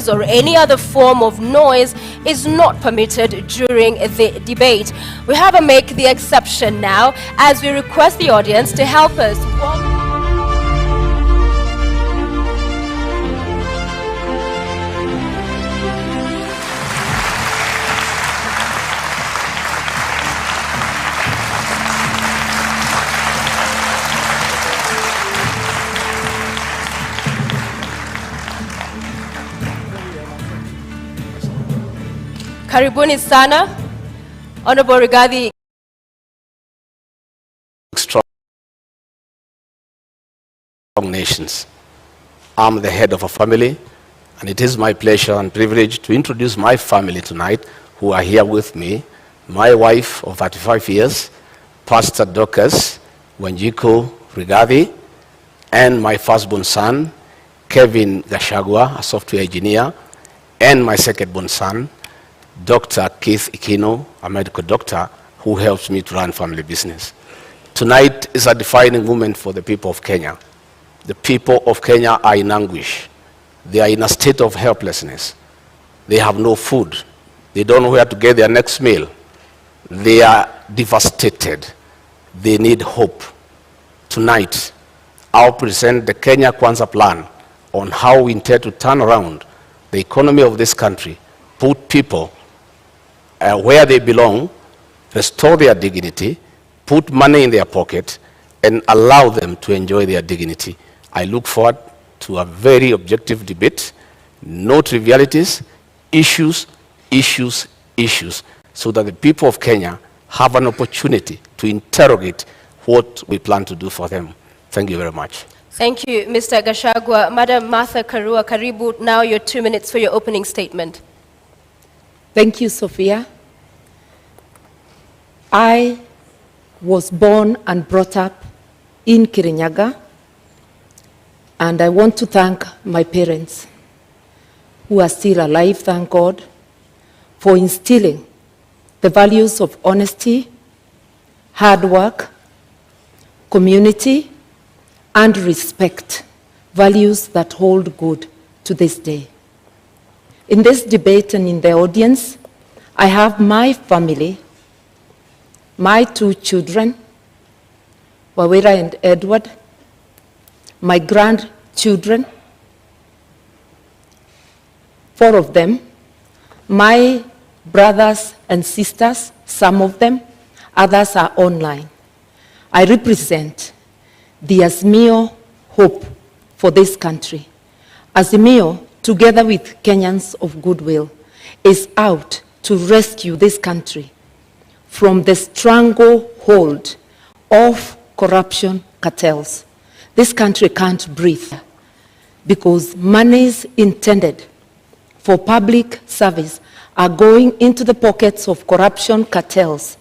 or any other form of noise is not permitted during the debate. We have to make the exception now as we request the audience to help us. Karibuni sana, Honorable Rigathi. Strong nations. I'm the head of a family, and it is my pleasure and privilege to introduce my family tonight, who are here with me. My wife of 35 years, Pastor Dorcas Wanjiku Rigathi, and my firstborn son, Kevin Gachagua, a software engineer, and my secondborn son, Dr. Keith Ikino, a medical doctor who helps me to run family business. Tonight is a defining moment for the people of Kenya. The people of Kenya are in anguish. They are in a state of helplessness. They have no food. They don't know where to get their next meal. They are devastated. They need hope. Tonight, I'll present the Kenya Kwanza plan on how we intend to turn around the economy of this country, put people where they belong, restore their dignity, put money in their pocket, and allow them to enjoy their dignity. I look forward to a very objective debate, no trivialities, issues, issues, issues, so that the people of Kenya have an opportunity to interrogate what we plan to do for them. Thank you very much. Thank you, Mr. Gachagua. Madam Martha Karua, karibu, now your 2 minutes for your opening statement. Thank you, Sophia. I was born and brought up in Kirinyaga, and I want to thank my parents, who are still alive, thank God, for instilling the values of honesty, hard work, community, and respect, values that hold good to this day. In this debate and in the audience, I have my family, my 2 children, Wawira and Edward, my grandchildren, 4 of them, my brothers and sisters, some of them, others are online. I represent the Azimio hope for this country. Azimio, together with Kenyans of goodwill, is out to rescue this country from the stranglehold of corruption cartels. This country can't breathe because monies intended for public service are going into the pockets of corruption cartels,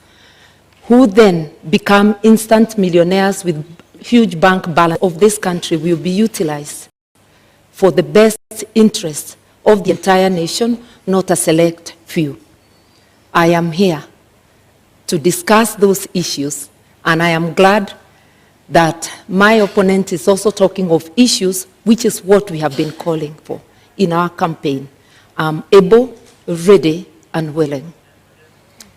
who then become instant millionaires with huge bank balance of this country will be utilized for the best interests of the entire nation, not a select few. I am here to discuss those issues, and I am glad that my opponent is also talking of issues, which is what we have been calling for in our campaign. I'm able, ready, and willing.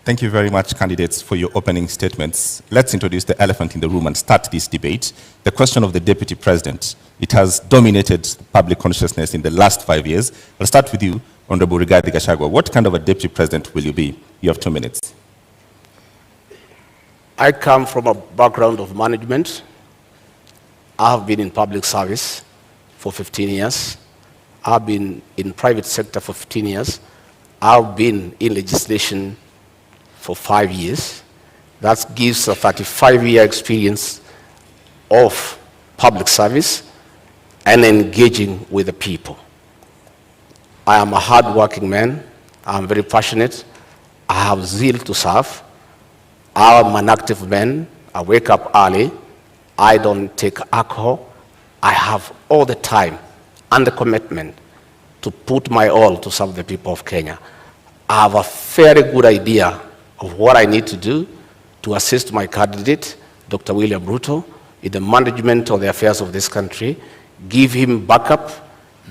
Thank you very much, candidates, for your opening statements. Let's introduce the elephant in the room and start this debate. The question of the Deputy President. It has dominated public consciousness in the last 5 years. I'll start with you, Honorable Rigathi Gachagua. What kind of a Deputy President will you be? You have 2 minutes. I come from a background of management. I have been in public service for 15 years. I've been in private sector for 15 years. I've been in legislation for 5 years. That gives a 35-year experience of public service and engaging with the people. I am a hard-working man. I'm very passionate. I have zeal to serve. I'm an active man. I wake up early. I don't take alcohol. I have all the time and the commitment to put my all to serve the people of Kenya. I have a very good idea of what I need to do to assist my candidate, Dr. William Ruto, in the management of the affairs of this country, give him backup,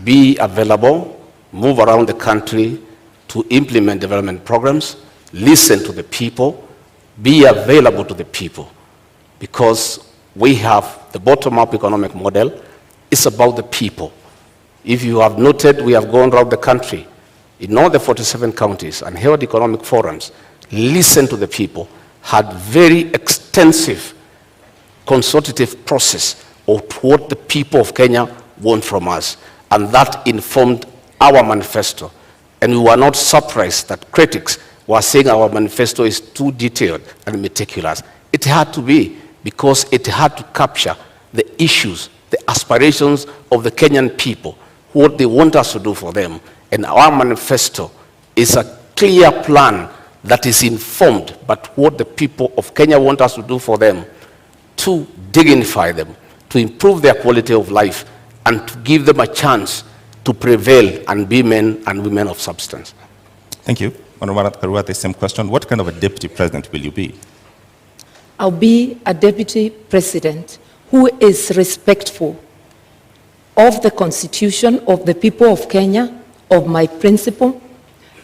be available, move around the country to implement development programs, listen to the people, be available to the people, because we have the bottom-up economic model. It's about the people. If you have noted, we have gone around the country in all the 47 counties and held economic forums, listened to the people, had very extensive consultative process of what the people of Kenya want from us, and that informed our manifesto. And we were not surprised that critics were saying our manifesto is too detailed and meticulous. It had to be, because it had to capture the issues, the aspirations of the Kenyan people, what they want us to do for them. And our manifesto is a clear plan that is informed by what the people of Kenya want us to do for them, to dignify them, to improve their quality of life, and to give them a chance to prevail and be men and women of substance. Thank you. Honorable Karua, the same question. What kind of a deputy president will you be? I'll be a deputy president who is respectful of the Constitution, of the people of Kenya, of my principle,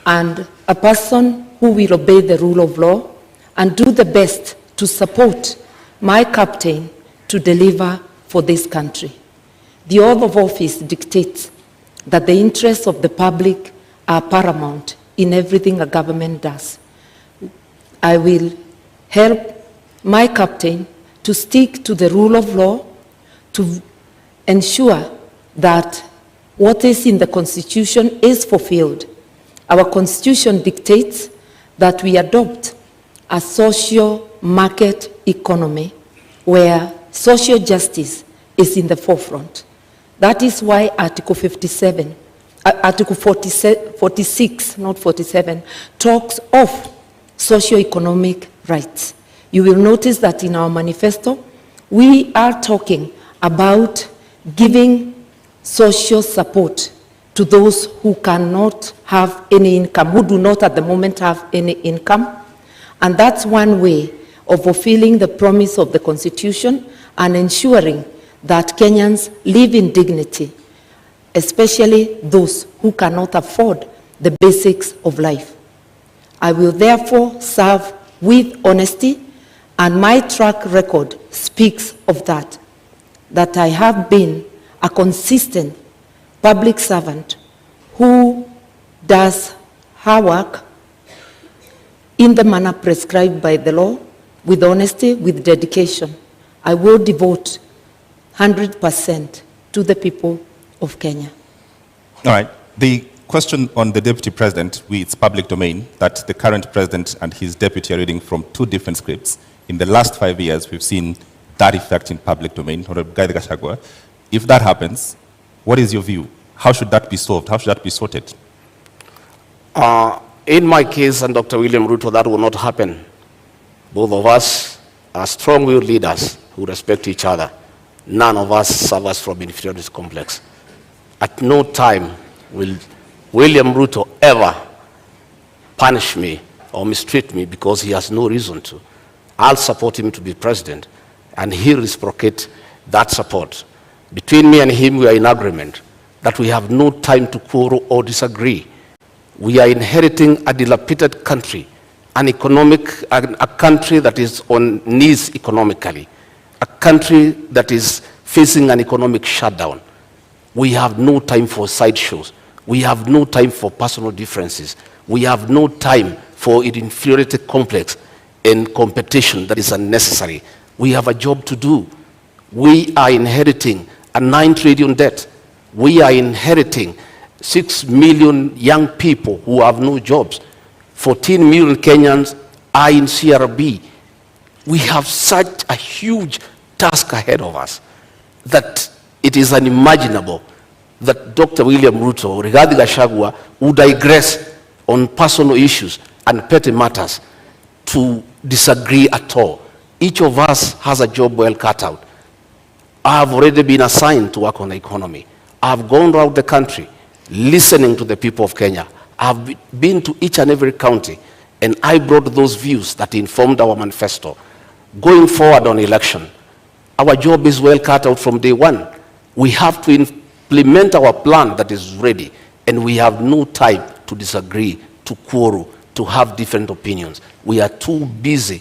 and a person who will obey the rule of law and do the best to support my captain to deliver for this country. The oath of office dictates that the interests of the public are paramount in everything a government does. I will help my captain to stick to the rule of law, to ensure that what is in the Constitution is fulfilled. Our Constitution dictates that we adopt a social market economy where social justice is in the forefront. That is why Article 46, not 47, talks of socio-economic rights. You will notice that in our manifesto, we are talking about giving social support to those who cannot have any income, who do not at the moment have any income. And that's one way of fulfilling the promise of the Constitution and ensuring that Kenyans live in dignity, especially those who cannot afford the basics of life. I will therefore serve with honesty, and my track record speaks of that I have been a consistent public servant who does her work in the manner prescribed by the law, with honesty, with dedication. I will devote 100% to the people of Kenya. All right. The question on the deputy president, it's public domain, that the current president and his deputy are reading from two different scripts. In the last 5 years, we've seen that effect in public domain. Honorable Gachagua, if that happens, what is your view? How should that be solved? How should that be sorted? In my case and Dr. William Ruto, that will not happen. Both of us are strong-willed leaders who respect each other. None of us suffers from inferiority complex. At no time will William Ruto ever punish me or mistreat me because he has no reason to. I'll support him to be president, and he'll reciprocate that support. Between me and him, we are in agreement that we have no time to quarrel or disagree. We are inheriting a dilapidated country, a country that is on knees economically, a country that is facing an economic shutdown. We have no time for sideshows. We have no time for personal differences. We have no time for an inferiority complex and competition that is unnecessary. We have a job to do. We are inheriting a 9 trillion debt. We are inheriting 6 million young people who have no jobs. 14 million Kenyans are in CRB. We have such a huge task ahead of us that it is unimaginable that Dr. William Ruto or Rigathi Gachagua would digress on personal issues and petty matters to disagree at all. Each of us has a job well cut out. I have already been assigned to work on the economy. I have gone around the country listening to the people of Kenya. I have been to each and every county, and I brought those views that informed our manifesto. Going forward on election, our job is well cut out from day one. We have to implement our plan that is ready And we have no time to disagree, to quarrel, to have different opinions. We are too busy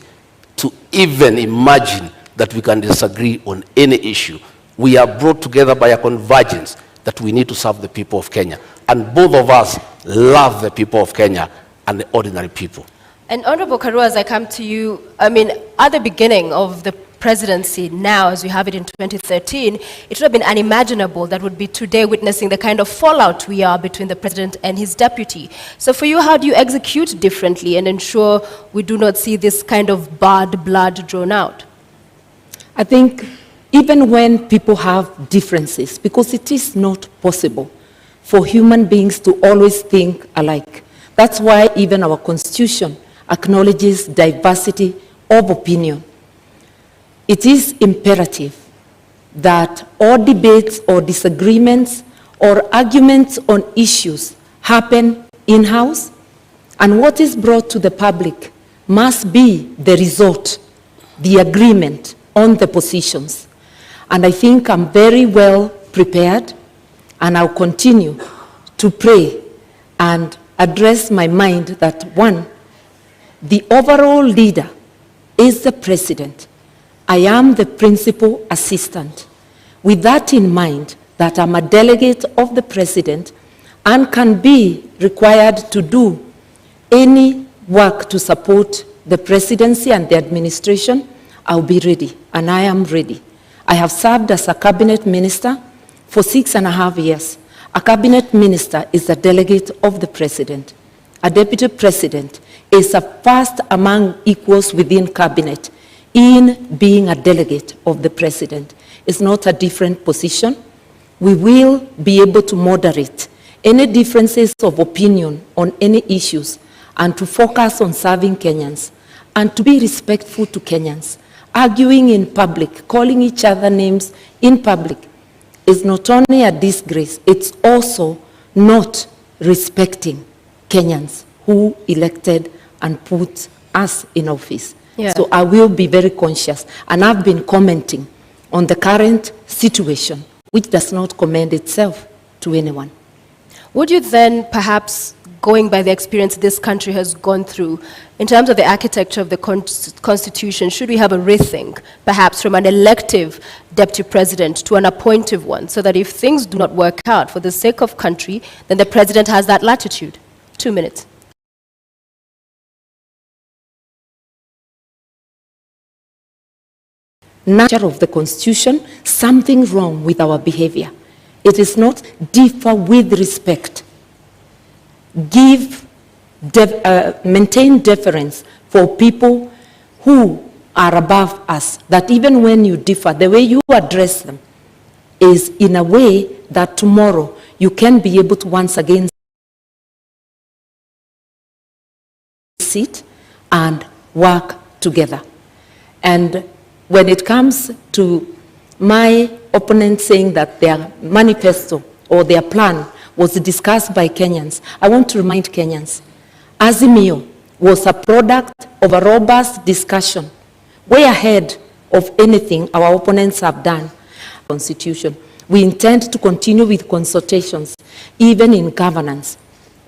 to even imagine that we can disagree on any issue. We are brought together by a convergence that we need to serve the people of Kenya. And both of us love the people of Kenya and the ordinary people. And Honorable Karua, as I come to you, I mean, at the beginning of the presidency now, as we have it in 2013, it would have been unimaginable that would be today witnessing the kind of fallout we are between the president and his deputy. So for you, how do you execute differently and ensure we do not see this kind of bad blood drawn out? I think even when people have differences, because it is not possible for human beings to always think alike. That's why even our Constitution acknowledges diversity of opinion. It is imperative that all debates or disagreements or arguments on issues happen in-house, and what is brought to the public must be the result, the agreement on the positions. And I think I'm very well prepared, and I'll continue to pray and address my mind that, one, the overall leader is the president. I am the principal assistant. With that in mind, that I'm a delegate of the president and can be required to do any work to support the presidency and the administration, I'll be ready, and I am ready. I have served as a cabinet minister for 6.5 years. A cabinet minister is a delegate of the president. A deputy president is a first among equals within cabinet in being a delegate of the president. It's not a different position. We will be able to moderate any differences of opinion on any issues and to focus on serving Kenyans and to be respectful to Kenyans. Arguing in public, calling each other names in public is not only a disgrace, it's also not respecting Kenyans who elected and put us in office. Yeah. So I will be very conscious. And I've been commenting on the current situation, which does not commend itself to anyone. Would you then, perhaps going by the experience this country has gone through, in terms of the architecture of the Constitution, should we have a rethink, perhaps from an elective deputy president to an appointive one, so that if things do not work out for the sake of country, then the president has that latitude? 2 minutes. Nature of the Constitution, something wrong with our behavior. It is not differ with respect. Maintain deference for people who are above us, that even when you differ, the way you address them is in a way that tomorrow you can be able to once again sit and work together. And when it comes to my opponent saying that their manifesto or their plan was discussed by Kenyans, I want to remind Kenyans, Azimio was a product of a robust discussion, way ahead of anything our opponents have done. Constitution. We intend to continue with consultations, even in governance,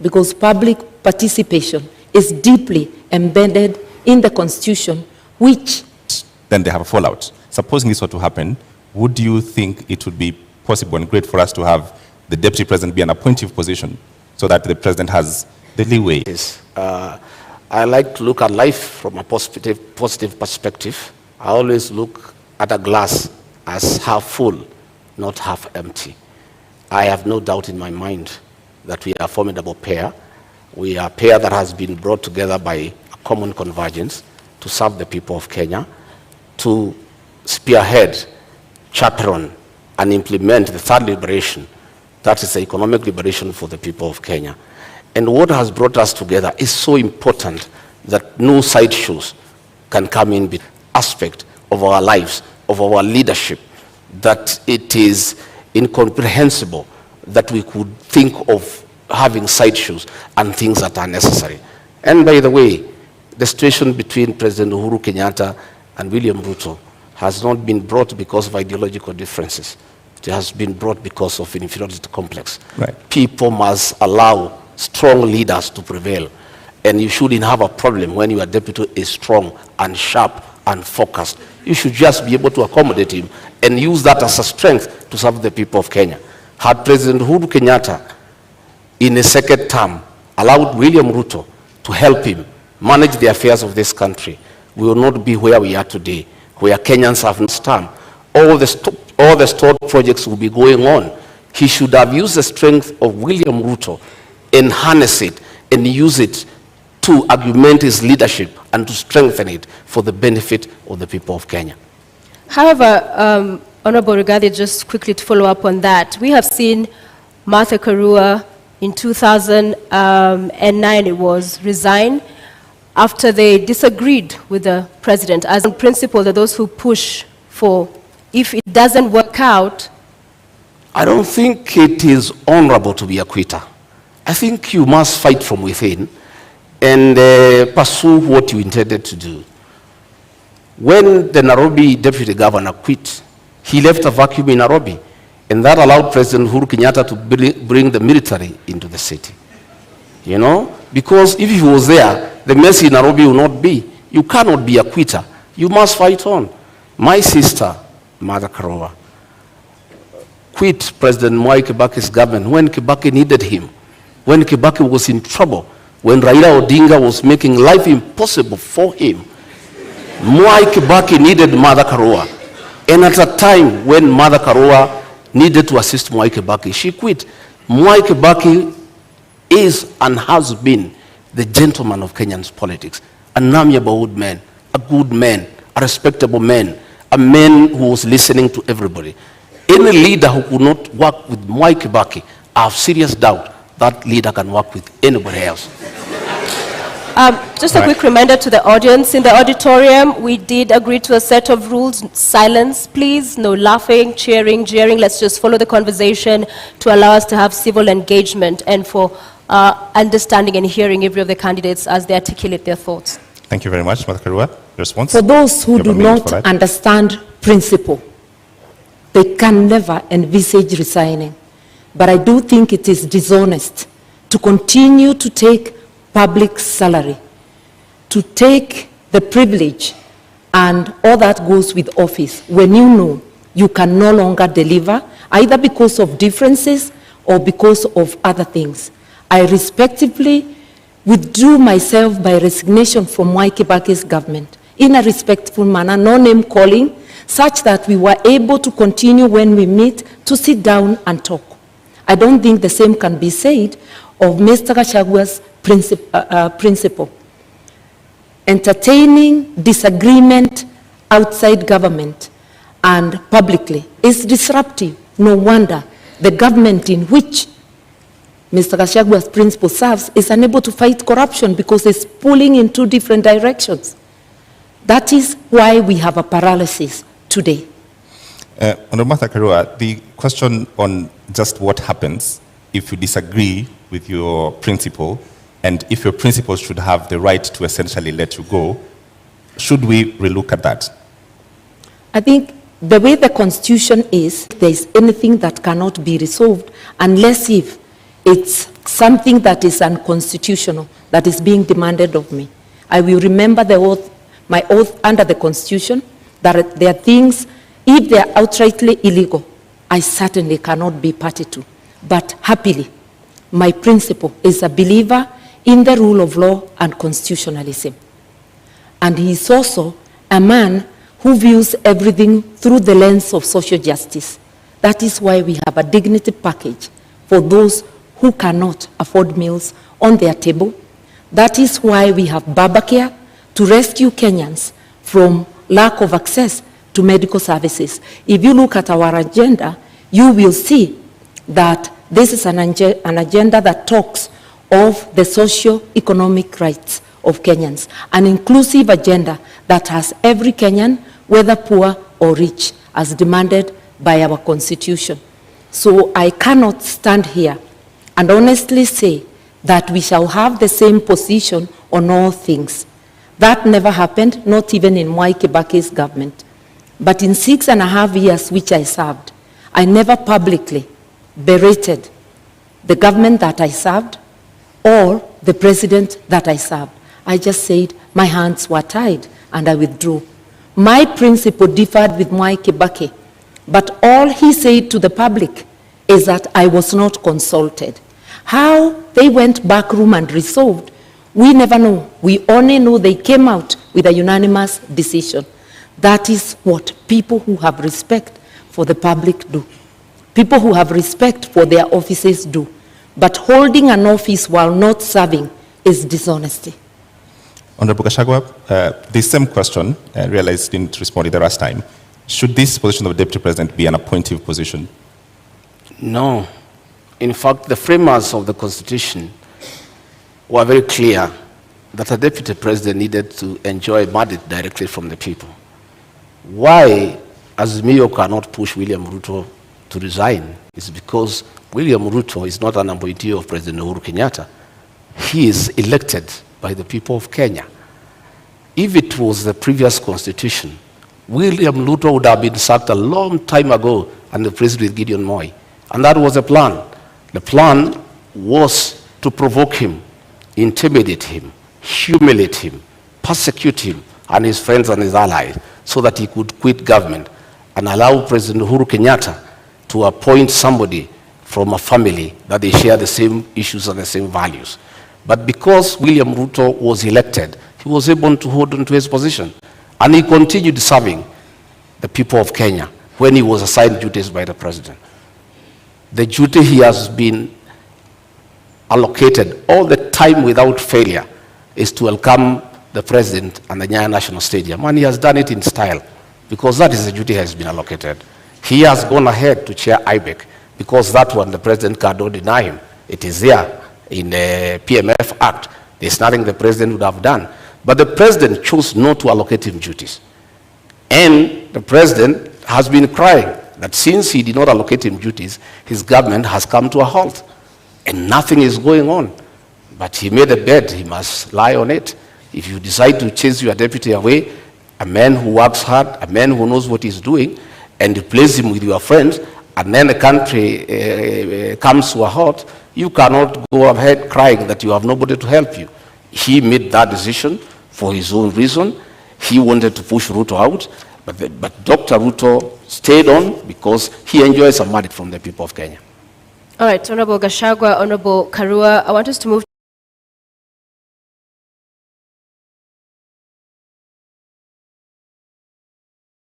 because public participation is deeply embedded in the Constitution, which... Then they have a fallout. Supposing this were to happen, would you think it would be possible and great for us to have the deputy president be an appointive position so that the president has the leeway? Yes. I like to look at life from a positive perspective. I always look at a glass as half full, not half empty. I have no doubt in my mind that we are a formidable pair. We are a pair that has been brought together by a common convergence to serve the people of Kenya, to spearhead, chaperone, and implement the third liberation, that is the economic liberation for the people of Kenya. And what has brought us together is so important that no sideshows can come in the aspect of our lives, of our leadership, that it is incomprehensible that we could think of having sideshows and things that are necessary. And by the way, the situation between President Uhuru Kenyatta and William Ruto has not been brought because of ideological differences. It has been brought because of inferiority complex. Right. People must allow strong leaders to prevail. And you shouldn't have a problem when your deputy is strong and sharp and focused. You should just be able to accommodate him and use that as a strength to serve the people of Kenya. Had President Uhuru Kenyatta, in a second term, allowed William Ruto to help him manage the affairs of this country, we will not be where we are today, where Kenyans have no term. All the stored projects will be going on. He should have used the strength of William Ruto and harness it and use it to augment his leadership and to strengthen it for the benefit of the people of Kenya. However, Honorable Rigathi, just quickly to follow up on that, we have seen Martha Karua in 2009, it was, resign after they disagreed with the president. As in principle, that those who push for, if it doesn't work out. I don't think it is honorable to be a quitter. I think you must fight from within and pursue what you intended to do. When the Nairobi deputy governor quit, he left a vacuum in Nairobi, and that allowed President Uhuru Kenyatta to bring the military into the city. You know, because if he was there, the mess in Nairobi will not be. You cannot be a quitter. You must fight on. My sister, Mother Karua, quit President Mwai Kibaki's government when Kibaki needed him, when Kibaki was in trouble, when Raila Odinga was making life impossible for him. Mwai Kibaki needed Mother Karua. And at a time when Mother Karua needed to assist Mwai Kibaki, she quit. Mwai Kibaki is and has been the gentleman of Kenyan's politics, an amiable man, a good man, a respectable man, a man who was listening to everybody. Any leader who could not work with Mwai Kibaki, I have serious doubt that leader can work with anybody else. Just a quick reminder to the audience. In the auditorium, we did agree to a set of rules. Silence, please. No laughing, cheering, jeering. Let's just follow the conversation to allow us to have civil engagement and for understanding and hearing every of the candidates as they articulate their thoughts. Thank you very much, Mother Karua. Response? For those who You have do a minute not for that. understand principle, they can never envisage resigning. But I do think it is dishonest to continue to take public salary, to take the privilege and all that goes with office when you know you can no longer deliver, either because of differences or because of other things. I respectively withdrew myself by resignation from Mwai Kibaki's government in a respectful manner, no name calling, such that we were able to continue when we meet to sit down and talk. I don't think the same can be said of Mr. Gachagua's principle. Entertaining disagreement outside government and publicly is disruptive. No wonder the government in which Mr. Gachagua's principle serves is unable to fight corruption because it's pulling in two different directions. That is why we have a paralysis today. Honorable Martha Karua, the question on just what happens if you disagree with your principle and if your principle should have the right to essentially let you go, should we relook at that? I think the way the Constitution is, there is anything that cannot be resolved unless if it's something that is unconstitutional, that is being demanded of me. I will remember the oath, my oath under the Constitution, that there are things, if they are outrightly illegal, I certainly cannot be party to. But happily, my principle is a believer in the rule of law and constitutionalism. And he is also a man who views everything through the lens of social justice. That is why we have a dignity package for those who cannot afford meals on their table. That is why we have Babacare to rescue Kenyans from lack of access to medical services. If you look at our agenda, you will see that this is an agenda that talks of the socio-economic rights of Kenyans, an inclusive agenda that has every Kenyan, whether poor or rich, as demanded by our Constitution. So I cannot stand here and honestly say that we shall have the same position on all things. That never happened, not even in Mwai Kibaki's government. But in 6.5 years which I served, I never publicly berated the government that I served or the president that I served. I just said my hands were tied and I withdrew. My principle differed with Mwai Kibaki, but all he said to the public is that I was not consulted. How they went back room and resolved, we never know. We only know they came out with a unanimous decision. That is what people who have respect for the public do. People who have respect for their offices do. But holding an office while not serving is dishonesty. Honorable Gachagua, the same question, I realized you didn't respond the last time. Should this position of Deputy President be an appointive position? No. In fact, the framers of the Constitution were very clear that a Deputy President needed to enjoy mandate directly from the people. Why Azimio cannot push William Ruto to resign is because William Ruto is not an appointee of President Uhuru Kenyatta. He is elected by the people of Kenya. If it was the previous constitution, William Ruto would have been sacked a long time ago and replaced with Gideon Moi. And that was the plan. The plan was to provoke him, intimidate him, humiliate him, persecute him and his friends and his allies so that he could quit government and allow President Uhuru Kenyatta to appoint somebody from a family that they share the same issues and the same values. But because William Ruto was elected, he was able to hold on to his position. And he continued serving the people of Kenya when he was assigned duties by the president. The duty he has been allocated all the time without failure is to welcome the president and the Nyayo National Stadium. And he has done it in style because that is the duty he has been allocated. He has gone ahead to chair IBEC because that one the president cannot deny him. It is there in the PMF Act. There's nothing the president would have done. But the president chose not to allocate him duties. And the president has been crying that since he did not allocate him duties, his government has come to a halt. And nothing is going on. But he made a bed, he must lie on it. If you decide to chase your deputy away, a man who works hard, a man who knows what he's doing, and replace him with your friends, and then the country comes to a halt, you cannot go ahead crying that you have nobody to help you. He made that decision for his own reason. He wanted to push Ruto out, but Dr. Ruto stayed on because he enjoys a mandate from the people of Kenya. All right, Honorable Gachagua, Honorable Karua, I want us to move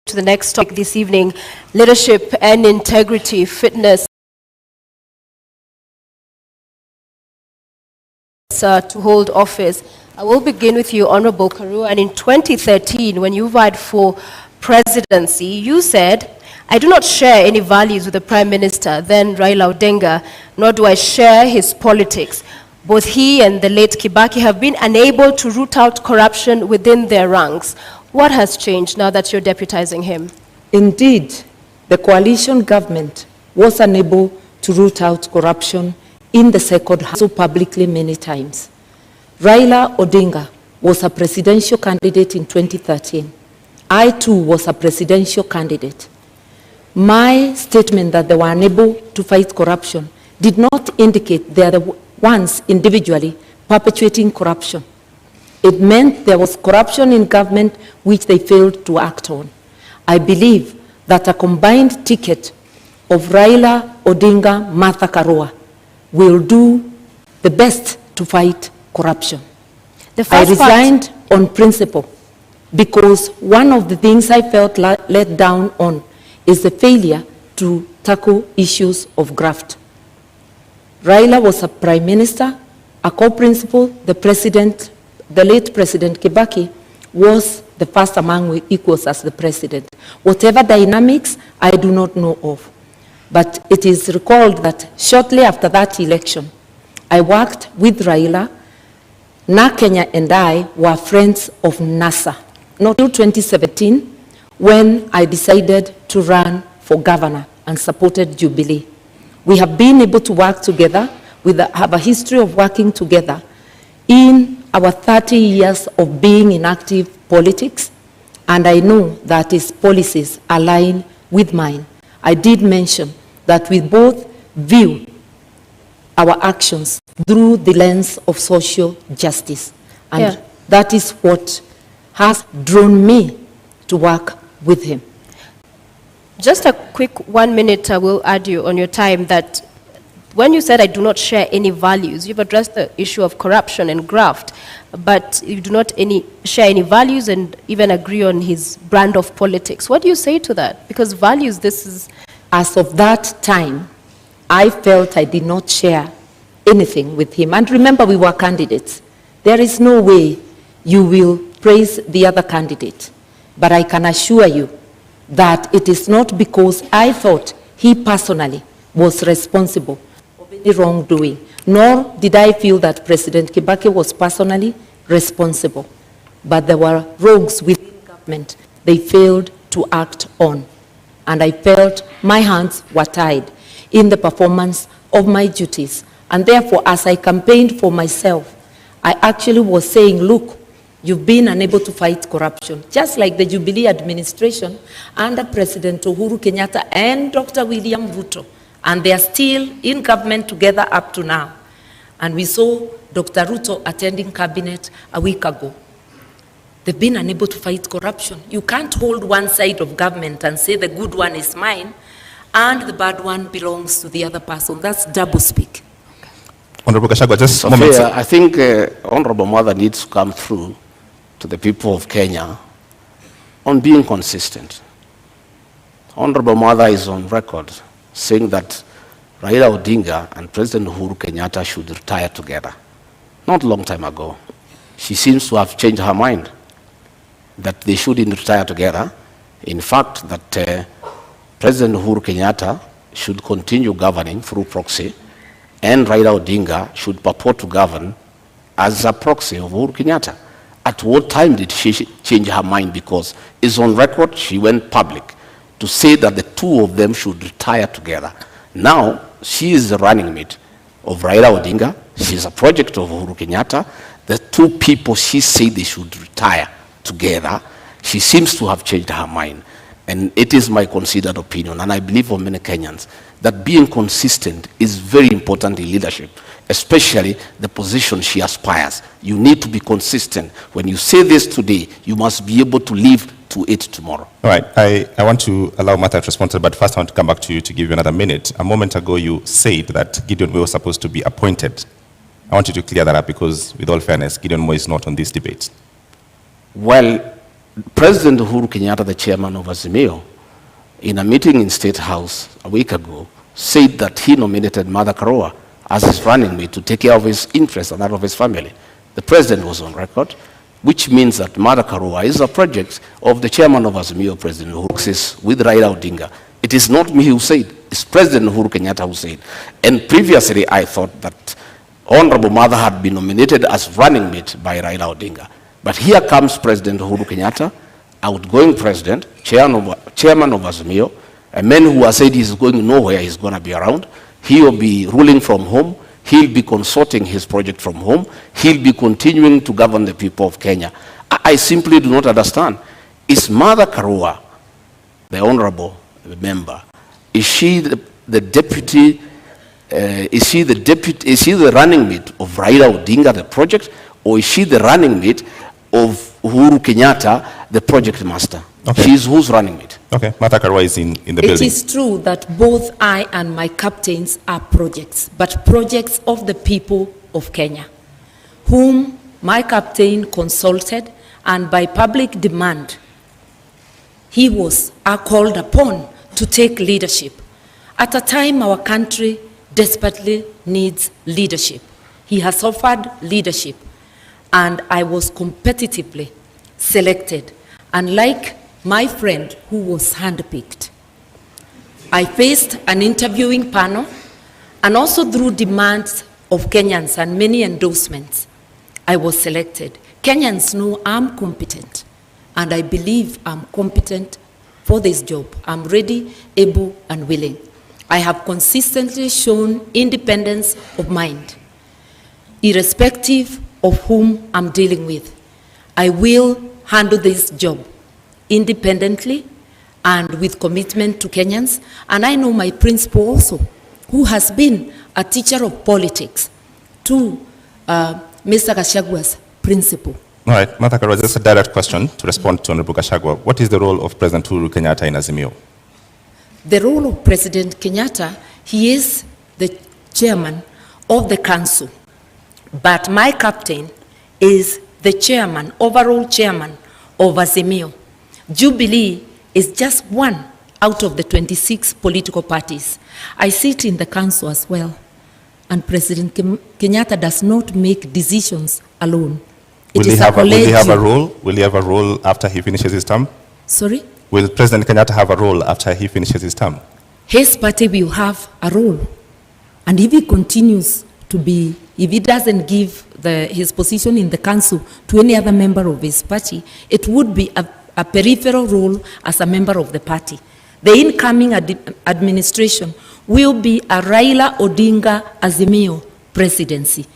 to the next topic this evening, leadership and integrity, fitness to hold office. I will begin with you, Honorable Karua. And in 2013, when you vied for presidency, you said, I do not share any values with the Prime Minister, then Raila Odinga, nor do I share his politics. Both he and the late Kibaki have been unable to root out corruption within their ranks. What has changed now that you're deputizing him? Indeed, the coalition government was unable to root out corruption in the second house so publicly many times. Raila Odinga was a presidential candidate in 2013. I too was a presidential candidate. My statement that they were unable to fight corruption did not indicate they are the ones individually perpetuating corruption. It meant there was corruption in government which they failed to act on. I believe that a combined ticket of Raila Odinga, Martha Karua will do the best to fight corruption. I resigned on principle because one of the things I felt let down on is the failure to tackle issues of graft. Raila was a prime minister, a co-principal, the late President Kibaki was the first among equals as the president. Whatever dynamics, I do not know of. But it is recalled that shortly after that election, I worked with Raila. Kenya and I were friends of NASA. Not until 2017, when I decided to run for governor and supported Jubilee. We have been able to work together, have a history of working together in our 30 years of being in active politics, and I know that his policies align with mine. I did mention that we both view our actions through the lens of social justice. And that is what has drawn me to work with him. Just a quick 1 minute, I will add you on your time that when you said I do not share any values, you've addressed the issue of corruption and graft, but you do not share any values and even agree on his brand of politics. What do you say to that? Because values, this is... As of that time, I felt I did not share anything with him. And remember, we were candidates. There is no way you will praise the other candidate. But I can assure you that it is not because I thought he personally was responsible of any wrongdoing, nor did I feel that President Kibaki was personally responsible. But there were rogues within government they failed to act on. And I felt my hands were tied in the performance of my duties. And therefore, as I campaigned for myself, I actually was saying, look, you've been unable to fight corruption, just like the Jubilee administration under President Uhuru Kenyatta and Dr. William Ruto. And they are still in government together up to now. And we saw Dr. Ruto attending cabinet a week ago. They've been unable to fight corruption. You can't hold one side of government and say the good one is mine and the bad one belongs to the other person. That's double speak. Honorable Gachagua, just Sophia, moments. I think Honorable Mother needs to come through to the people of Kenya on being consistent. Honorable Mother is on record saying that Raila Odinga and President Uhuru Kenyatta should retire together. Not a long time ago. She seems to have changed her mind that they shouldn't retire together. In fact, that President Uhuru Kenyatta should continue governing through proxy, and Raila Odinga should purport to govern as a proxy of Uhuru Kenyatta. At what time did she change her mind? Because it's on record, she went public to say that the two of them should retire together. Now, she is the running mate of Raila Odinga. She's a project of Uhuru Kenyatta. The two people she said they should retire together, she seems to have changed her mind. And it is my considered opinion, and I believe for many Kenyans, that being consistent is very important in leadership, especially the position she aspires. You need to be consistent. When you say this today, you must be able to live to it tomorrow. All right, I want to allow Martha to respond to that, but first I want to come back to you to give you another minute. A moment ago, you said that Gideon Moyo was supposed to be appointed. I want you to clear that up because, with all fairness, Gideon Moyo is not on this debate. Well, President Uhuru Kenyatta, the chairman of Azimio, in a meeting in State House a week ago, said that he nominated Mother Karua as his running mate to take care of his interests and that of his family. The president was on record, which means that Mother Karua is a project of the chairman of Azimio, President Uhuru, with Raila Odinga. It is not me who said, it's President Uhuru Kenyatta who said. And previously, I thought that Honorable Mother had been nominated as running mate by Raila Odinga. But here comes President Uhuru Kenyatta, outgoing president, chairman of Azimio, a man who has said he's going nowhere, he's going to be around. He'll be ruling from home. He'll be consorting his project from home. He'll be continuing to govern the people of Kenya. I simply do not understand. Is Mother Karua, the honorable member, is she the deputy, is she the running mate of Raila Odinga, the project, or is she the running mate of Uhuru Kenyatta, the project master? Okay. She's who's running mate? Okay, Martha Karua is in the building. It is true that both I and my captains are projects, but projects of the people of Kenya, whom my captain consulted, and by public demand, he was called upon to take leadership. At a time our country desperately needs leadership. He has offered leadership, and I was competitively selected. And like my friend who was handpicked, I faced an interviewing panel, and also through demands of Kenyans and many endorsements, I was selected. Kenyans know I'm competent, and I believe I'm competent for this job. I'm ready, able, and willing. I have consistently shown independence of mind, irrespective of whom I'm dealing with. I will handle this job independently and with commitment to Kenyans. And I know my principal also, who has been a teacher of politics to Mr. Gachagua's principal. All right, Martha Karua, just a direct question to respond to Honorable Gachagua. What is the role of President Uhuru Kenyatta in Azimio? The role of President Kenyatta, he is the chairman of the council, but my captain is the chairman, overall chairman of Azimio. Jubilee is just one out of the 26 political parties. I sit in the council as well, and President Kenyatta does not make decisions alone. Will he have a role? Will he have a role after he finishes his term? Sorry? Will President Kenyatta have a role after he finishes his term? His party will have a role. And if he continues to be, if he doesn't give his position in the council to any other member of his party, it would be a peripheral role as a member of the party. The incoming administration will be a Raila Odinga Azimio presidency.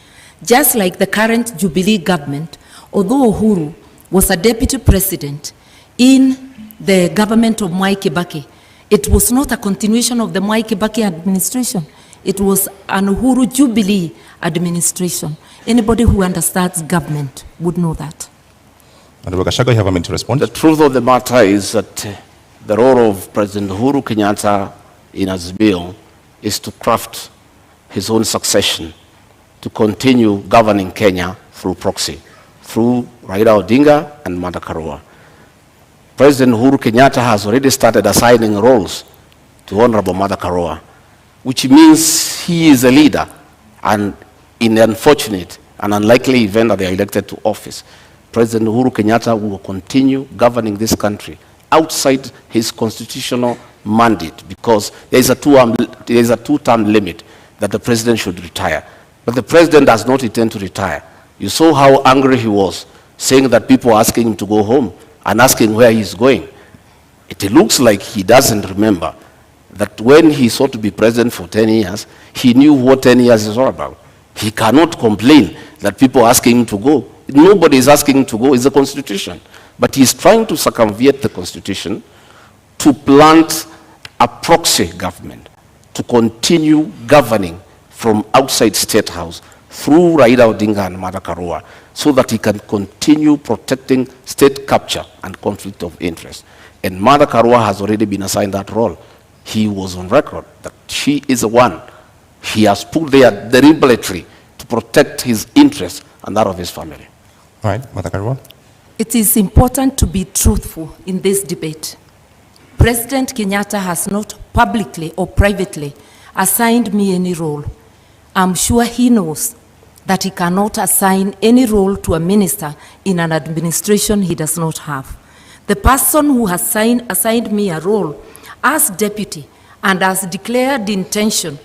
Just like the current Jubilee government, although Uhuru was a deputy president in the government of Mwai Kibaki, it was not a continuation of the Mwai Kibaki administration. It was an Uhuru Jubilee administration. Anybody who understands government would know that. Honorable Gachagua, you have a minute to respond. The truth of the matter is that the role of President Uhuru Kenyatta in Azimio is to craft his own succession, to continue governing Kenya through proxy, through Raila Odinga and Martha Karua. President Uhuru Kenyatta has already started assigning roles to Honorable Martha Karua, which means he is a leader, and in the unfortunate and unlikely event that they are elected to office, President Uhuru Kenyatta will continue governing this country outside his constitutional mandate, because there is a two-term limit that the president should retire. But the president does not intend to retire. You saw how angry he was, saying that people are asking him to go home and asking where he's going. It looks like he doesn't remember that when he sought to be president for 10 years, he knew what 10 years is all about. He cannot complain that people are asking him to go. Nobody is asking him to go. It's the Constitution. But he's trying to circumvent the Constitution to plant a proxy government, to continue governing from outside State House through Raila Odinga and Martha Karua, so that he can continue protecting state capture and conflict of interest. And Martha Karua has already been assigned that role. He was on record that she is the one he has put there deliberately to protect his interests and that of his family. All right, Martha Karua. It is important to be truthful in this debate. President Kenyatta has not publicly or privately assigned me any role. I'm sure he knows that he cannot assign any role to a minister in an administration he does not have. The person who has assigned me a role as deputy and has declared the intention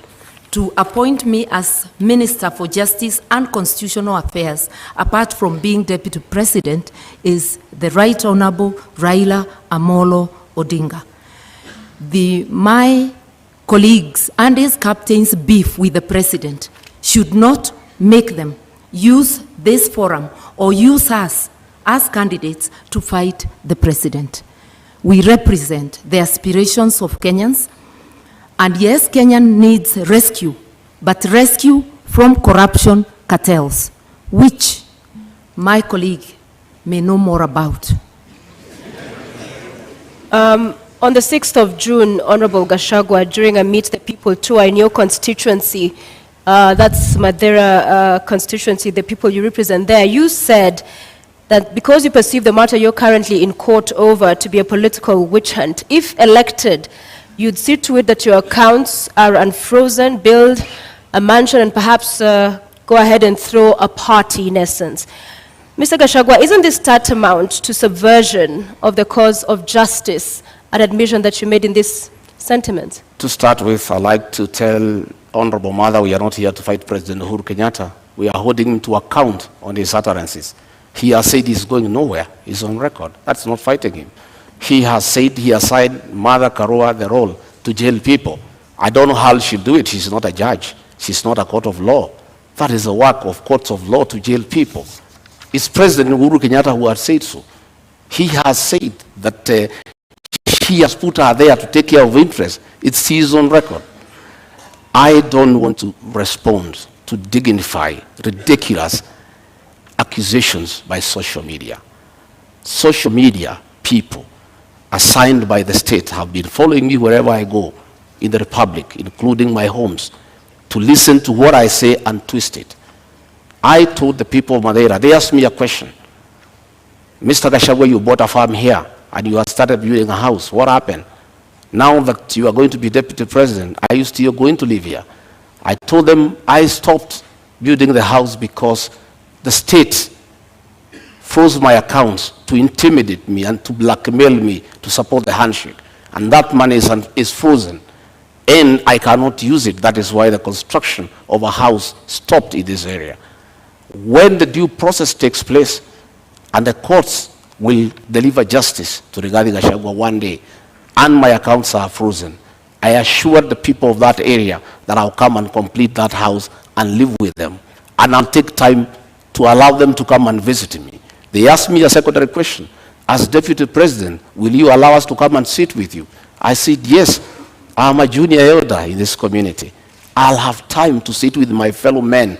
to appoint me as Minister for Justice and Constitutional Affairs, apart from being Deputy President, is the Right Honorable Raila Amolo Odinga. My colleagues and his captains' beef with the President should not make them use this forum or use us as candidates to fight the President. We represent the aspirations of Kenyans. And yes, Kenya needs rescue, but rescue from corruption cartels, which my colleague may know more about. On the 6th of June, Honorable Gachagua, during a Meet the People tour in your constituency, that's Madeira constituency, the people you represent there, you said that because you perceive the matter you're currently in court over to be a political witch hunt, if elected, you'd see to it that your accounts are unfrozen, build a mansion, and perhaps go ahead and throw a party in essence. Mr. Gachagua, isn't this tantamount to subversion of the cause of justice, an admission that you made in this sentiment? To start with, I'd like to tell Honorable Mother we are not here to fight President Uhuru Kenyatta. We are holding him to account on his utterances. He has said he's going nowhere. He's on record. That's not fighting him. He has said he assigned Martha Karua the role to jail people. I don't know how she'll do it. She's not a judge. She's not a court of law. That is the work of courts of law, to jail people. It's President Uhuru Kenyatta who has said so. He has said that she MP has put her there to take care of interest. It sees on record. I don't want to respond to dignify ridiculous accusations by social media. Social media people assigned by the state have been following me wherever I go in the Republic, including my homes, to listen to what I say and twist it. I told the people of Madeira, they asked me a question. Mr. Gachagua, you bought a farm here and you have started building a house. What happened? Now that you are going to be deputy president, are you still going to live here? I told them I stopped building the house because the state froze my accounts to intimidate me and to blackmail me to support the handshake. And that money is frozen. And I cannot use it. That is why the construction of a house stopped in this area. When the due process takes place and the courts will deliver justice to Rigathi Gachagua one day, and my accounts are frozen, I assured the people of that area that I'll come and complete that house and live with them. And I'll take time to allow them to come and visit me. They asked me a secondary question. As deputy president, will you allow us to come and sit with you? I said, yes, I'm a junior elder in this community. I'll have time to sit with my fellow men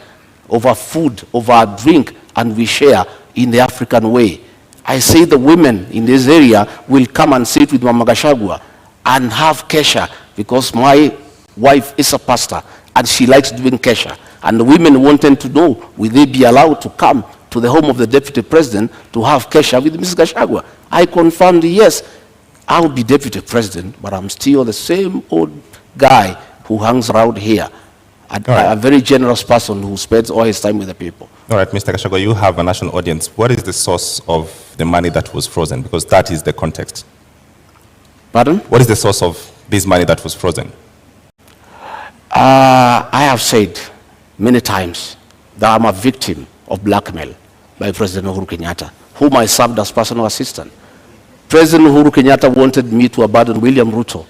over food, over a drink, and we share in the African way. I say the women in this area will come and sit with Mama Gachagua and have kesha, because my wife is a pastor and she likes doing kesha. And the women wanted to know, will they be allowed to come to the home of the deputy president to have kesha with Ms. Gachagua? I confirmed, yes, I'll be deputy president, but I'm still the same old guy who hangs around here. A very generous person who spends all his time with the people. All right, Mr. Gachagua, you have a national audience. What is the source of the money that was frozen? Because that is the context. Pardon? What is the source of this money that was frozen? I have said many times that I'm a victim of blackmail by President Uhuru Kenyatta, whom I served as personal assistant. President Uhuru Kenyatta wanted me to abandon William Ruto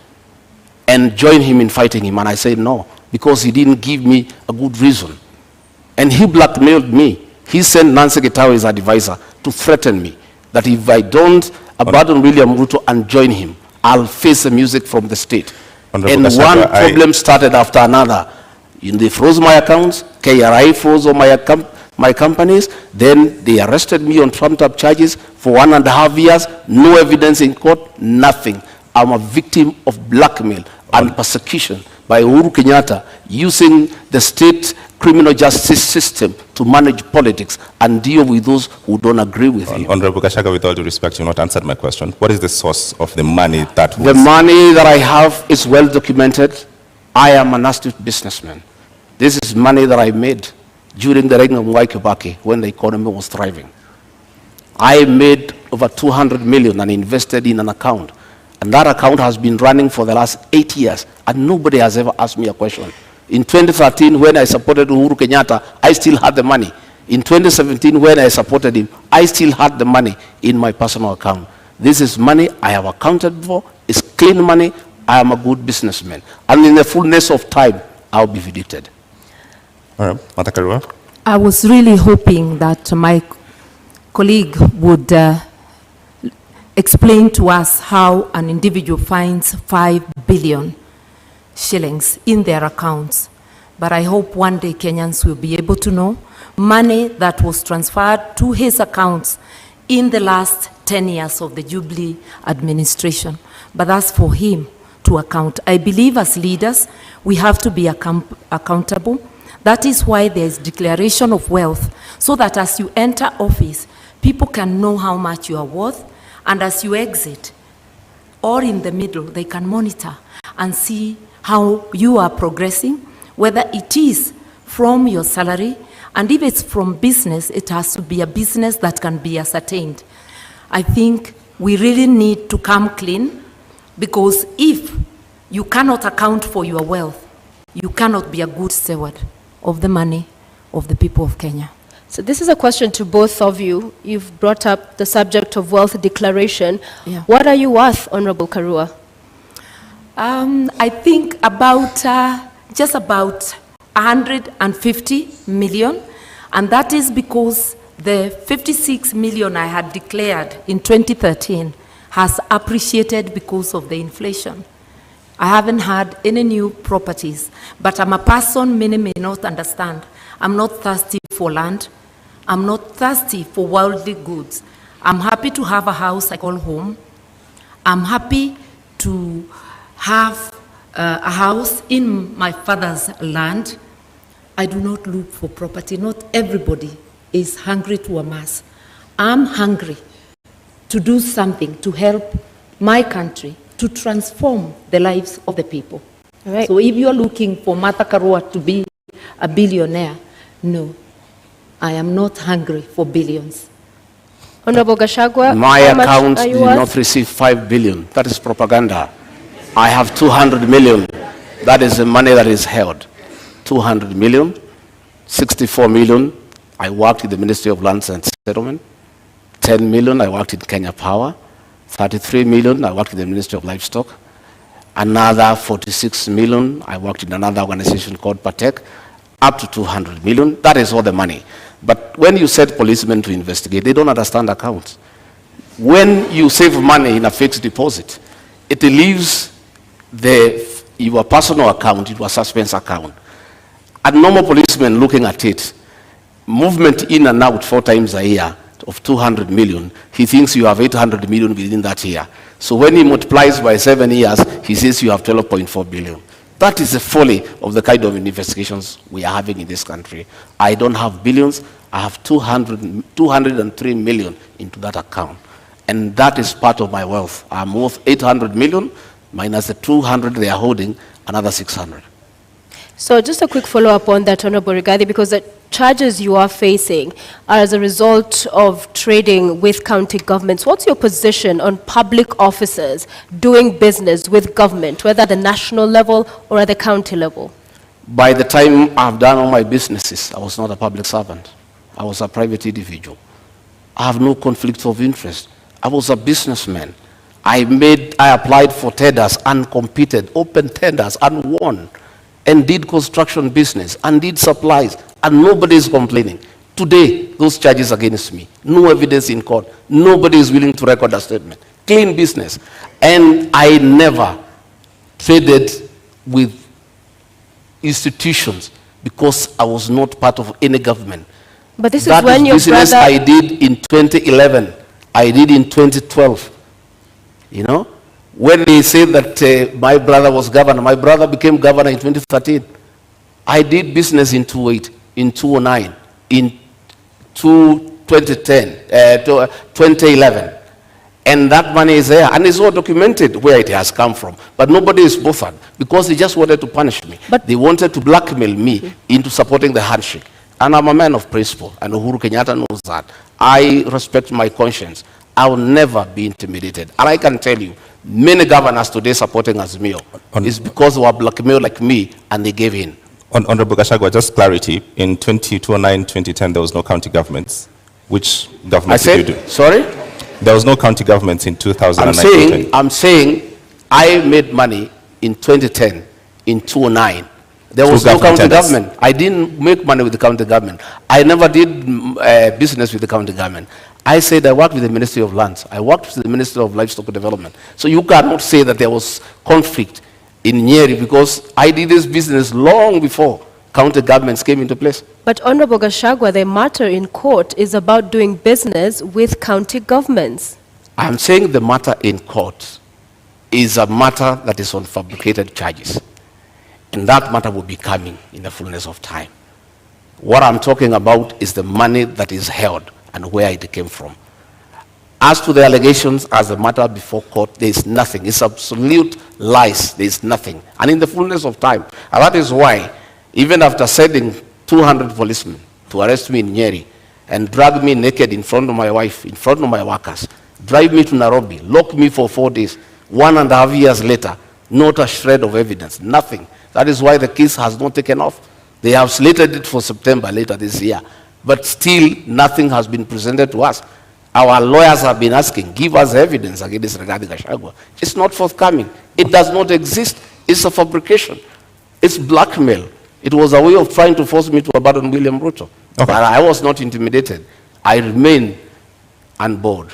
and join him in fighting him, and I said no, because he didn't give me a good reason. And he blackmailed me. He sent Nancy Gitawe, his advisor, to threaten me that if I don't abandon William Ruto and join him, I'll face the music from the state. And one problem started after another. They froze my accounts, KRI froze all my companies, then they arrested me on trumped-up charges for 1.5 years, no evidence in court, nothing. I'm a victim of blackmail and persecution by Uhuru Kenyatta using the state criminal justice system to manage politics and deal with those who don't agree with him. Honorable Gachagua, with all due respect, you not answered my question. What is the source of the money that was... The money that I have is well documented. I am an astute businessman. This is money that I made during the reign of Mwai Kibaki when the economy was thriving. I made over 200 million and invested in an account. And that account has been running for the last 8 years, and nobody has ever asked me a question. In 2013, when I supported Uhuru Kenyatta, I still had the money. In 2017, when I supported him, I still had the money in my personal account. This is money I have accounted for. It's clean money. I am a good businessman. And in the fullness of time, I'll be vindicated. All right, Mata Karua. I was really hoping that my colleague would explain to us how an individual finds 5 billion shillings in their accounts. But I hope one day Kenyans will be able to know money that was transferred to his accounts in the last 10 years of the Jubilee administration. But that's for him to account. I believe as leaders, we have to be accountable. That is why there's declaration of wealth, so that as you enter office, people can know how much you are worth, and as you exit, or in the middle, they can monitor and see how you are progressing, whether it is from your salary, and if it's from business, it has to be a business that can be ascertained. I think we really need to come clean, because if you cannot account for your wealth, you cannot be a good steward of the money of the people of Kenya. So this is a question to both of you. You've brought up the subject of wealth declaration. Yeah. What are you worth, Honorable Karua? I think about just about 150 million, and that is because the 56 million I had declared in 2013 has appreciated because of the inflation. I haven't had any new properties, but I'm a person many may not understand. I'm not thirsty for land. I'm not thirsty for worldly goods. I'm happy to have a house I call home. I'm happy to have a house in my father's land. I do not look for property. Not everybody is hungry to amass. I'm hungry to do something to help my country to transform the lives of the people. All right. So if you're looking for Martha Karua to be a billionaire, no, I am not hungry for billions. Honorable Gachagua, My how much account are did you worth? not receive 5 billion. That is propaganda. I have 200 million. That is the money that is held. 200 million, 64 million. I worked in the Ministry of Lands and Settlement. 10 million, I worked in Kenya Power. 33 million, I worked in the Ministry of Livestock. Another 46 million, I worked in another organization called Patek. Up to 200 million, that is all the money. But when you set policemen to investigate, they don't understand accounts. When you save money in a fixed deposit, it leaves your personal account into a suspense account. A normal policeman looking at it, movement in and out 4 times a year of 200 million, he thinks you have 800 million within that year. So when he multiplies by 7 years, he says you have 12.4 billion. That is the folly of the kind of investigations we are having in this country. I don't have billions, I have 203 million into that account. And that is part of my wealth. I'm worth 800 million, minus the 200 they are holding, another 600. So just a quick follow-up on that, Honorable Rigathi, because the charges you are facing are as a result of trading with county governments. What's your position on public officers doing business with government, whether at the national level or at the county level? By the time I've done all my businesses, I was not a public servant. I was a private individual. I have no conflict of interest. I was a businessman. I applied for tenders and competed, open tenders and won, and did construction business and did supplies, and nobody is complaining. Today, those charges against me, no evidence in court, nobody is willing to record a statement. Clean business. And I never traded with institutions because I was not part of any government. But this That is when your business brother... I did in 2011. I did in 2012. You know? When they say that my brother was governor, my brother became governor in 2013. I did business in 2008, in 2009, in 2011. And that money is there. And it's all documented where it has come from. But nobody is bothered because they just wanted to punish me. But they wanted to blackmail me into supporting the handshake. And I'm a man of principle. And Uhuru Kenyatta knows that. I respect my conscience. I will never be intimidated. And I can tell you, many governors today supporting Azimio is because they were blackmailed like me and they gave in. Honorable Gachagua, just clarity. In 2009, 2010, there was no county governments. Which government did you do? Sorry? There was no county governments in 2009. I'm saying I made money in 2010, in 2009. There was no county government. I didn't make money with the county government. I never did business with the county government. I said I worked with the Ministry of Lands. I worked with the Ministry of Livestock Development. So you cannot say that there was conflict in Nyeri because I did this business long before county governments came into place. But Honorable Gachagua, the matter in court is about doing business with county governments. I'm saying the matter in court is a matter that is on fabricated charges. And that matter will be coming in the fullness of time. What I'm talking about is the money that is held and where it came from. As to the allegations, as a matter before court, there is nothing. It's absolute lies. There is nothing. And in the fullness of time, and that is why, even after sending 200 policemen to arrest me in Nyeri and drag me naked in front of my wife, in front of my workers, drive me to Nairobi, lock me for 4 days, 1.5 years later, not a shred of evidence, nothing. That is why the case has not taken off. They have slated it for September later this year. But still, nothing has been presented to us. Our lawyers have been asking, give us evidence against Rigathi Gachagua. It's not forthcoming. It does not exist. It's a fabrication. It's blackmail. It was a way of trying to force me to abandon William Ruto. Okay. But I was not intimidated. I remain on board.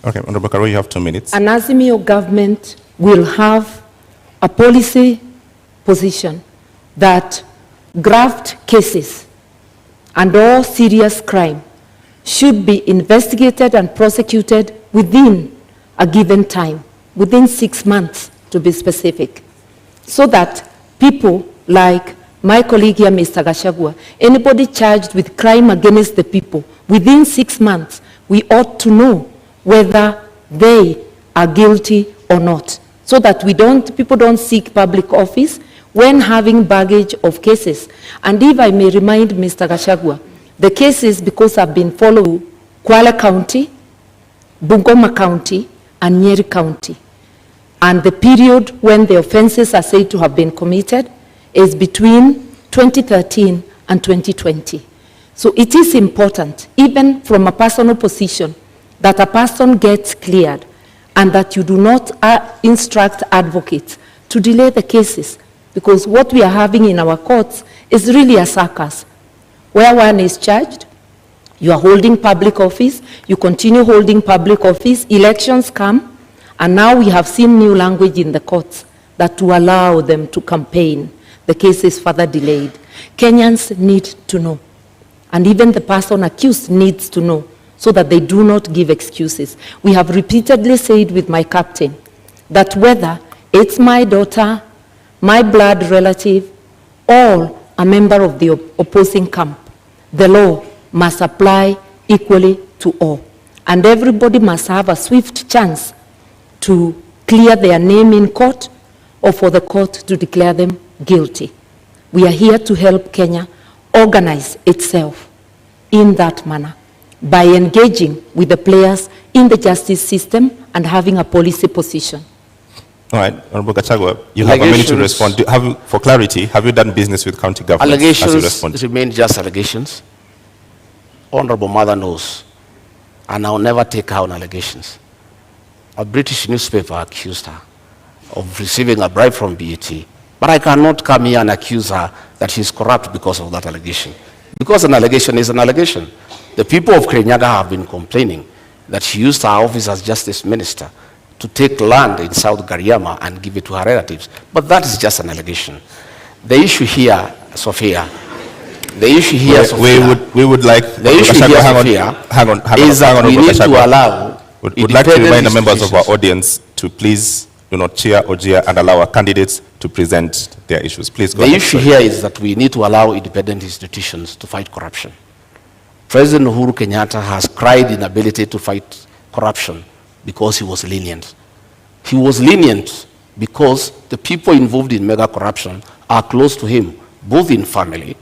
Okay, Honorable Karua, you have 2 minutes. An Azimio government will have a policy position that graft cases and all serious crime should be investigated and prosecuted within a given time, within 6 months to be specific, so that people like my colleague here, Mr. Gachagua, anybody charged with crime against the people, within 6 months, we ought to know whether they are guilty or not, so that people don't seek public office when having baggage of cases. And if I may remind Mr. Gachagua, the cases, because I've been following Kwale County, Bungoma County, and Nyeri County, and the period when the offenses are said to have been committed is between 2013 and 2020. So it is important, even from a personal position, that a person gets cleared and that you do not instruct advocates to delay the cases, because what we are having in our courts is really a circus, where one is charged, you are holding public office, you continue holding public office, elections come, and now we have seen new language in the courts that to allow them to campaign, the case is further delayed. Kenyans need to know, and even the person accused needs to know, so that they do not give excuses. We have repeatedly said with my captain that whether it's my daughter, my blood relative, or a member of the opposing camp, the law must apply equally to all. And everybody must have a swift chance to clear their name in court or for the court to declare them guilty. We are here to help Kenya organize itself in that manner by engaging with the players in the justice system and having a policy position. All right, Honorable Gachagua, you have a minute to respond. For clarity, have you done business with county governments? Allegations remain just allegations. Honorable Mother knows, and I'll never take her on allegations. A British newspaper accused her of receiving a bribe from BET, but I cannot come here and accuse her that she's corrupt because of that allegation. Because an allegation is an allegation. The people of Kirinyaga have been complaining that she used her office as justice minister to take land in South Gariama and give it to her relatives. But that is just an allegation. The issue here, Sophia, the issue here, we would like the issue here, Sophia, is that we need to allow. We'd like to remind the members of our audience to please do not cheer or jeer and allow our candidates to present their issues. Please go ahead. The issue here is that we need to allow independent institutions to fight corruption. President Uhuru Kenyatta has cried inability to fight corruption because he was lenient. He was lenient because the people involved in mega corruption are close to him, both in family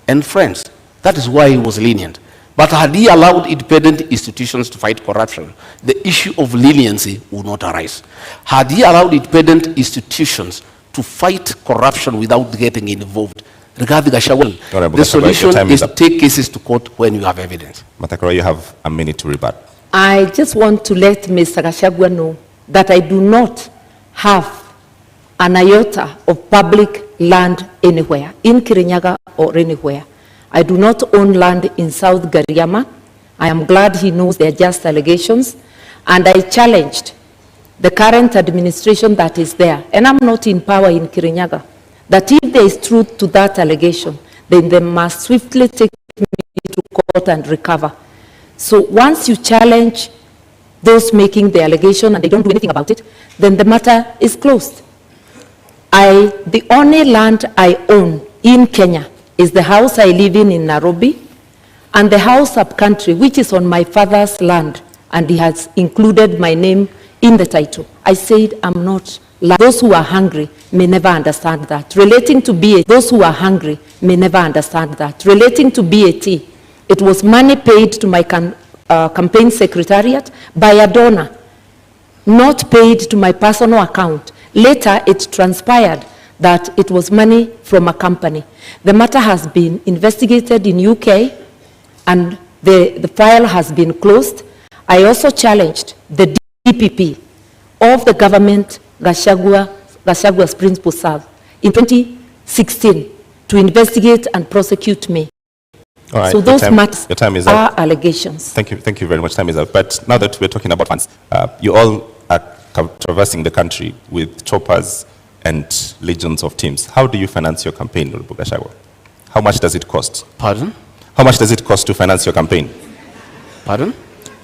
and friends. That is why he was lenient. But had he allowed independent institutions to fight corruption, the issue of leniency would not arise. Had he allowed independent institutions to fight corruption without getting involved, regarding Gachagua, the solution is to take cases to court when you have evidence. Matakura, you have a minute to rebut. I just want to let Mr. Gachagua know that I do not have an iota of public land anywhere, in Kirinyaga or anywhere. I do not own land in South Gariama. I am glad he knows they are just allegations. And I challenged the current administration that is there, and I'm not in power in Kirinyaga, that if there is truth to that allegation, then they must swiftly take me to court and recover. So once you challenge those making the allegation and they don't do anything about it, then the matter is closed. The only land I own in Kenya is the house I live in Nairobi, and the house up country, which is on my father's land, and he has included my name in the title. I said I'm not. Those who are hungry may never understand that. Relating to BAT, those who are hungry may never understand that. Relating to BAT, it was money paid to my campaign secretariat by a donor, not paid to my personal account. Later, it transpired that it was money from a company. The matter has been investigated in UK, and the file has been closed. I also challenged the DPP of the government Gachagua's principal serve in 2016 to investigate and prosecute me All right, So those matters your time is are up. allegations. Thank you very much. Time is up. But now that we're talking about funds, you all are traversing the country with choppers and legions of teams. How do you finance your campaign, Honorable Gachagua? How much does it cost? Pardon? How much does it cost to finance your campaign? Pardon?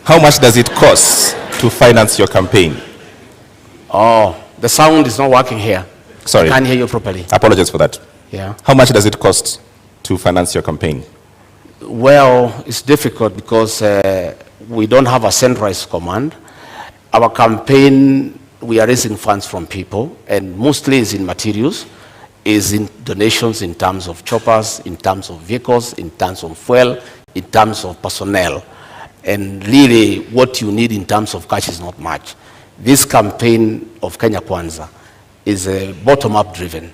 How much does it cost to finance your campaign? Oh, the sound is not working here. Sorry. I can't hear you properly. Apologies for that. Yeah. How much does it cost to finance your campaign? Well, it's difficult because we don't have a centralized command. Our campaign, we are raising funds from people, and mostly is in materials, is in donations in terms of choppers, in terms of vehicles, in terms of fuel, in terms of personnel. And really, what you need in terms of cash is not much. This campaign of Kenya Kwanza is bottom-up driven.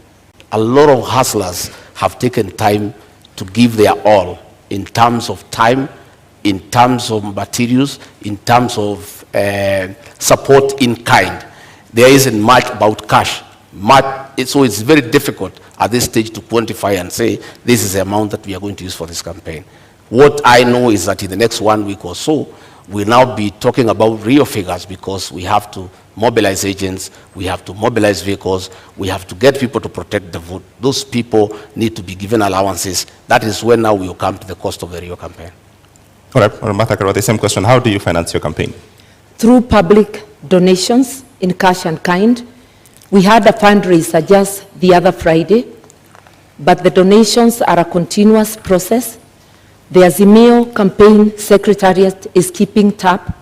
A lot of hustlers have taken time to give their all in terms of time, in terms of materials, in terms of support in kind. There isn't much about cash. So it's very difficult at this stage to quantify and say, this is the amount that we are going to use for this campaign. What I know is that in the next 1 week or so, we'll now be talking about real figures because we have to mobilize agents, we have to mobilize vehicles, we have to get people to protect the vote. Those people need to be given allowances. That is when now we will come to the cost of the real campaign. All right, Martha Karua, the same question. How do you finance your campaign? Through public donations in cash and kind. We had a fundraiser just the other Friday, but the donations are a continuous process. The Azimio campaign secretariat is keeping tab.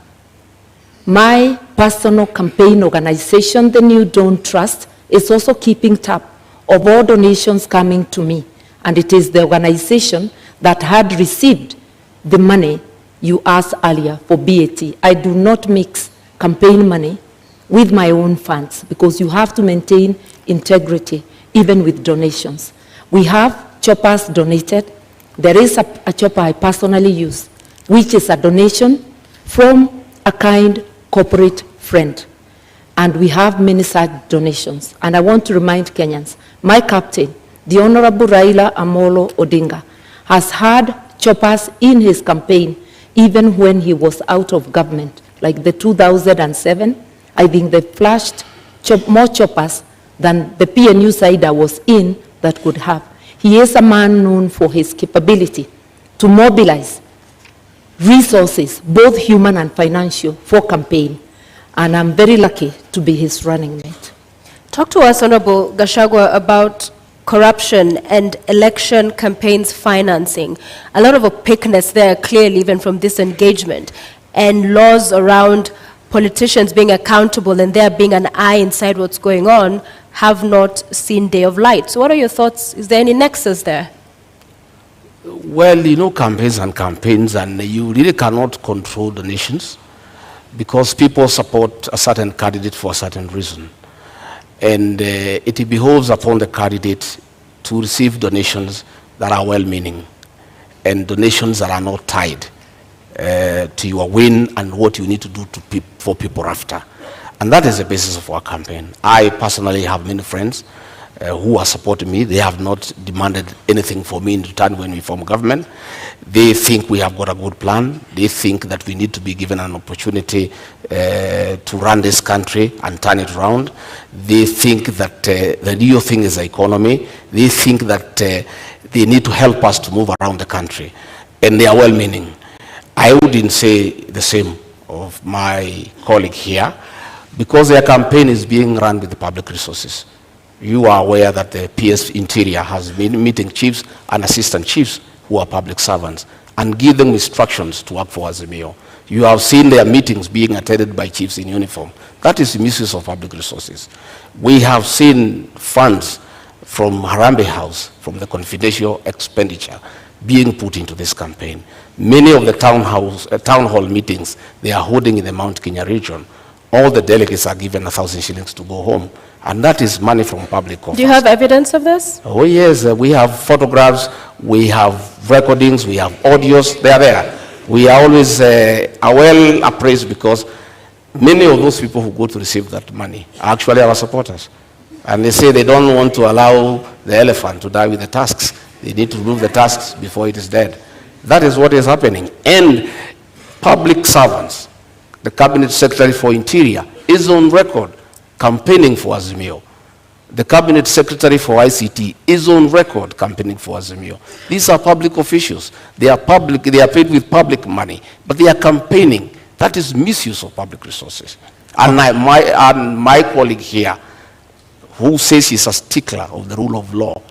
My personal campaign organization, the New Dawn Trust, is also keeping tab of all donations coming to me. And it is the organization that had received the money you asked earlier for BAT. I do not mix campaign money with my own funds because you have to maintain integrity even with donations. We have choppers donated. There is a chopper I personally use, which is a donation from a kind corporate friend. And we have many such donations. And I want to remind Kenyans, my captain, the Honorable Raila Amolo Odinga, has had choppers in his campaign even when he was out of government. Like the 2007, I think they flashed more choppers than the PNU side I was in that could have. He is a man known for his capability to mobilize resources, both human and financial, for campaign. And I'm very lucky to be his running mate. Talk to us, Honorable Gachagua, about corruption and election campaigns financing. A lot of opaqueness there, clearly, even from this engagement, and laws around politicians being accountable and there being an eye inside what's going on have not seen day of light. So what are your thoughts? Is there any nexus there? Well, you know, campaigns, and you really cannot control the nations because people support a certain candidate for a certain reason. And it behoves upon the candidate to receive donations that are well-meaning and donations that are not tied to your win and what you need to do for people after. And that is the basis of our campaign. I personally have many friends who are supporting me. They have not demanded anything for me in return when we form government. They think we have got a good plan. They think that we need to be given an opportunity to run this country and turn it around. They think that the real thing is the economy. They think that they need to help us to move around the country. And they are well-meaning. I wouldn't say the same of my colleague here because their campaign is being run with the public resources. You are aware that the PS Interior has been meeting chiefs and assistant chiefs who are public servants and give them instructions to work for Azimio. You have seen their meetings being attended by chiefs in uniform. That is the misuse of public resources. We have seen funds from Harambee House, from the confidential expenditure, being put into this campaign. Many of the town hall meetings they are holding in the Mount Kenya region, all the delegates are given 1,000 shillings to go home. And that is money from public coffers. Do you have evidence of this? Oh yes, we have photographs, we have recordings, we have audios, they are there. We are always well appraised because many of those people who go to receive that money are actually our supporters. And they say they don't want to allow the elephant to die with the tusks. They need to remove the tusks before it is dead. That is what is happening. And public servants, the Cabinet Secretary for Interior, is on record campaigning for Azimio. The Cabinet Secretary for ICT is on record campaigning for Azimio. These are public officials. They are public, they are paid with public money, but they are campaigning. That is misuse of public resources. And my colleague here, who says he's a stickler of the rule of law,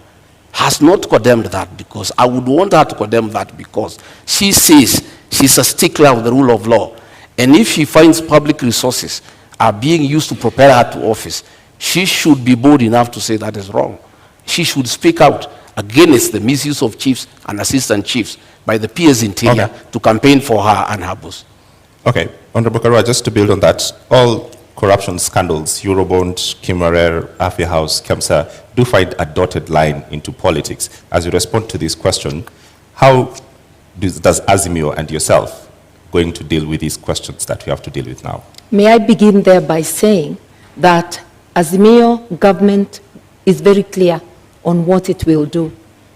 has not condemned that, because I would want her to condemn that, because she says she's a stickler of the rule of law. And if she finds public resources are being used to prepare her to office, she should be bold enough to say that is wrong. She should speak out against the misuse of chiefs and assistant chiefs by the PS Interior to campaign for her and her boss. Okay, Honorable Karua, just to build on that, all corruption scandals, Eurobond, Kimarer, Afia House, Kemsa, do find a dotted line into politics. As you respond to this question, how does Azimio and yourself going to deal with these questions that we have to deal with now? May I begin there by saying that Azimio government is very clear on what it will do.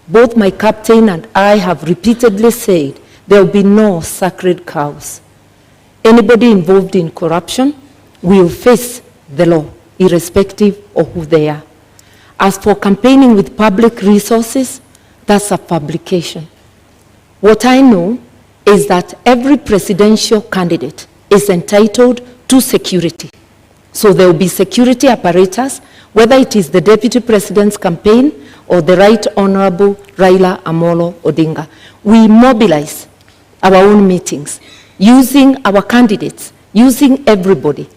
Both my captain and I have repeatedly said there will be no sacred cows. Anybody involved in corruption will face the law, irrespective of who they are. As for campaigning with public resources, that's a fabrication. What I know is that every presidential candidate is entitled to security. So there will be security apparatus, whether it is the Deputy President's campaign or the Right Honorable Raila Amolo Odinga. We mobilize our own meetings, using our candidates, using everybody.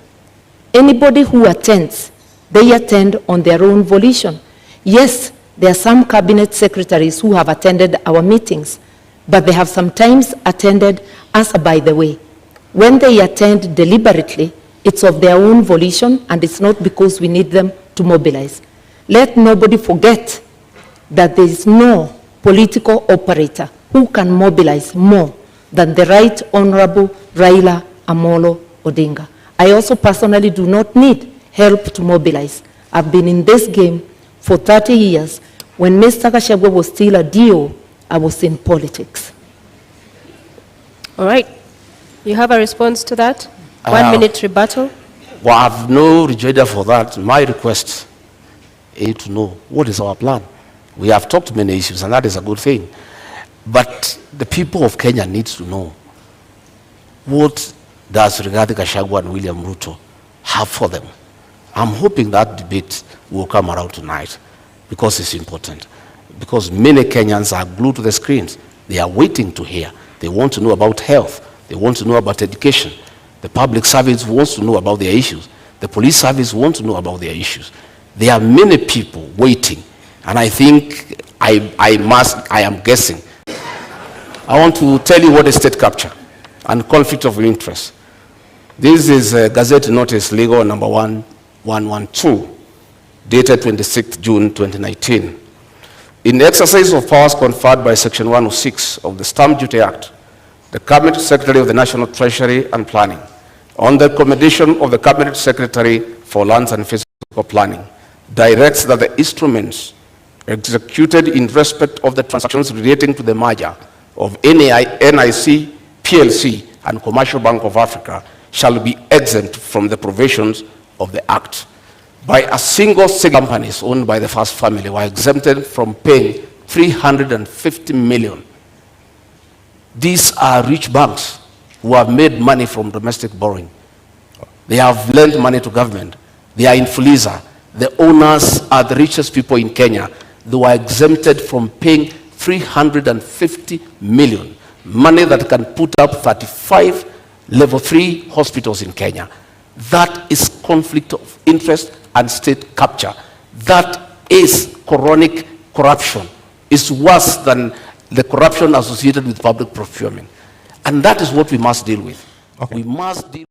Anybody who attends, they attend on their own volition. Yes, there are some cabinet secretaries who have attended our meetings, but they have sometimes attended as a by the way. When they attend deliberately, it's of their own volition, and it's not because we need them to mobilize. Let nobody forget that there is no political operator who can mobilize more than the Right Honorable Raila Amolo Odinga. I also personally do not need help to mobilize. I've been in this game for 30 years. When Mr. Gachagua was still a DO, I was in politics. All right. You have a response to that? 1 minute rebuttal. Well, I have no rejoinder for that. My request is to know what is our plan. We have talked many issues, and that is a good thing. But the people of Kenya need to know, what does Rigathi Gachagua and William Ruto have for them? I'm hoping that debate will come around tonight, because it's important. Because many Kenyans are glued to the screens. They are waiting to hear. They want to know about health. They want to know about education. The public service wants to know about their issues. The police service wants to know about their issues. There are many people waiting. And I think I am guessing. I want to tell you what is state capture and conflict of interest. This is Gazette Notice Legal number 1112, dated 26th June 2019. In the exercise of powers conferred by Section 106 of the Stamp Duty Act, the Cabinet Secretary of the National Treasury and Planning, on the recommendation of the Cabinet Secretary for Lands and Physical Planning, directs that the instruments executed in respect of the transactions relating to the merger of NIC, PLC, and Commercial Bank of Africa shall be exempt from the provisions of the Act. By a single companies owned by the first family were exempted from paying 350 million. These are rich banks who have made money from domestic borrowing. They have lent money to government. They are in Fuliza. The owners are the richest people in Kenya. They were exempted from paying 350 million, money that can put up 35 level 3 hospitals in Kenya. That is conflict of interest and state capture. That is chronic corruption. It's worse than the corruption associated with public procurement. And that is what we must deal with. Okay. We must deal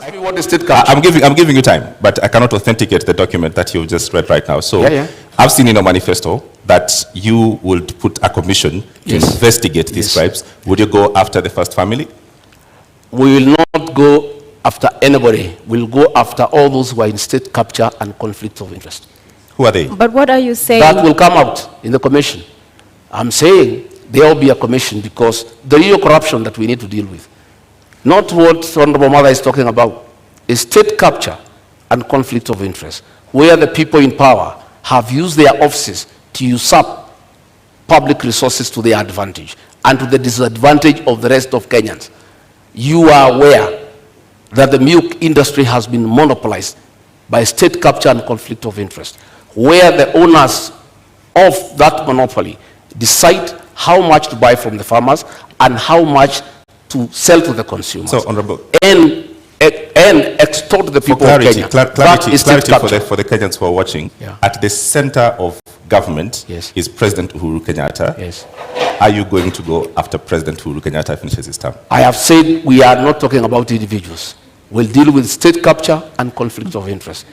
Ask me what is state capture. I'm giving you time, but I cannot authenticate the document that you've just read right now. So I've seen in your manifesto that you would put a commission to investigate these crimes. Would you go after the first family? We will not go after anybody. We'll go after all those who are in state capture and conflict of interest. Who are they? But what are you saying? That will come out in the commission. I'm saying there will be a commission because the real corruption that we need to deal with, not what Honorable Mother is talking about, is state capture and conflict of interest, where the people in power have used their offices to usurp public resources to their advantage and to the disadvantage of the rest of Kenyans. You are aware that the milk industry has been monopolized by state capture and conflict of interest, where the owners of that monopoly decide how much to buy from the farmers and how much to sell to the consumers. So, Honorable, and extort the people of Kenya. Clarity for the Kenyans who are watching. At the center of government is President Uhuru Kenyatta. Are you going to go after President Uhuru Kenyatta finishes his term? I have said we are not talking about individuals. We'll deal with state capture and conflict of interest.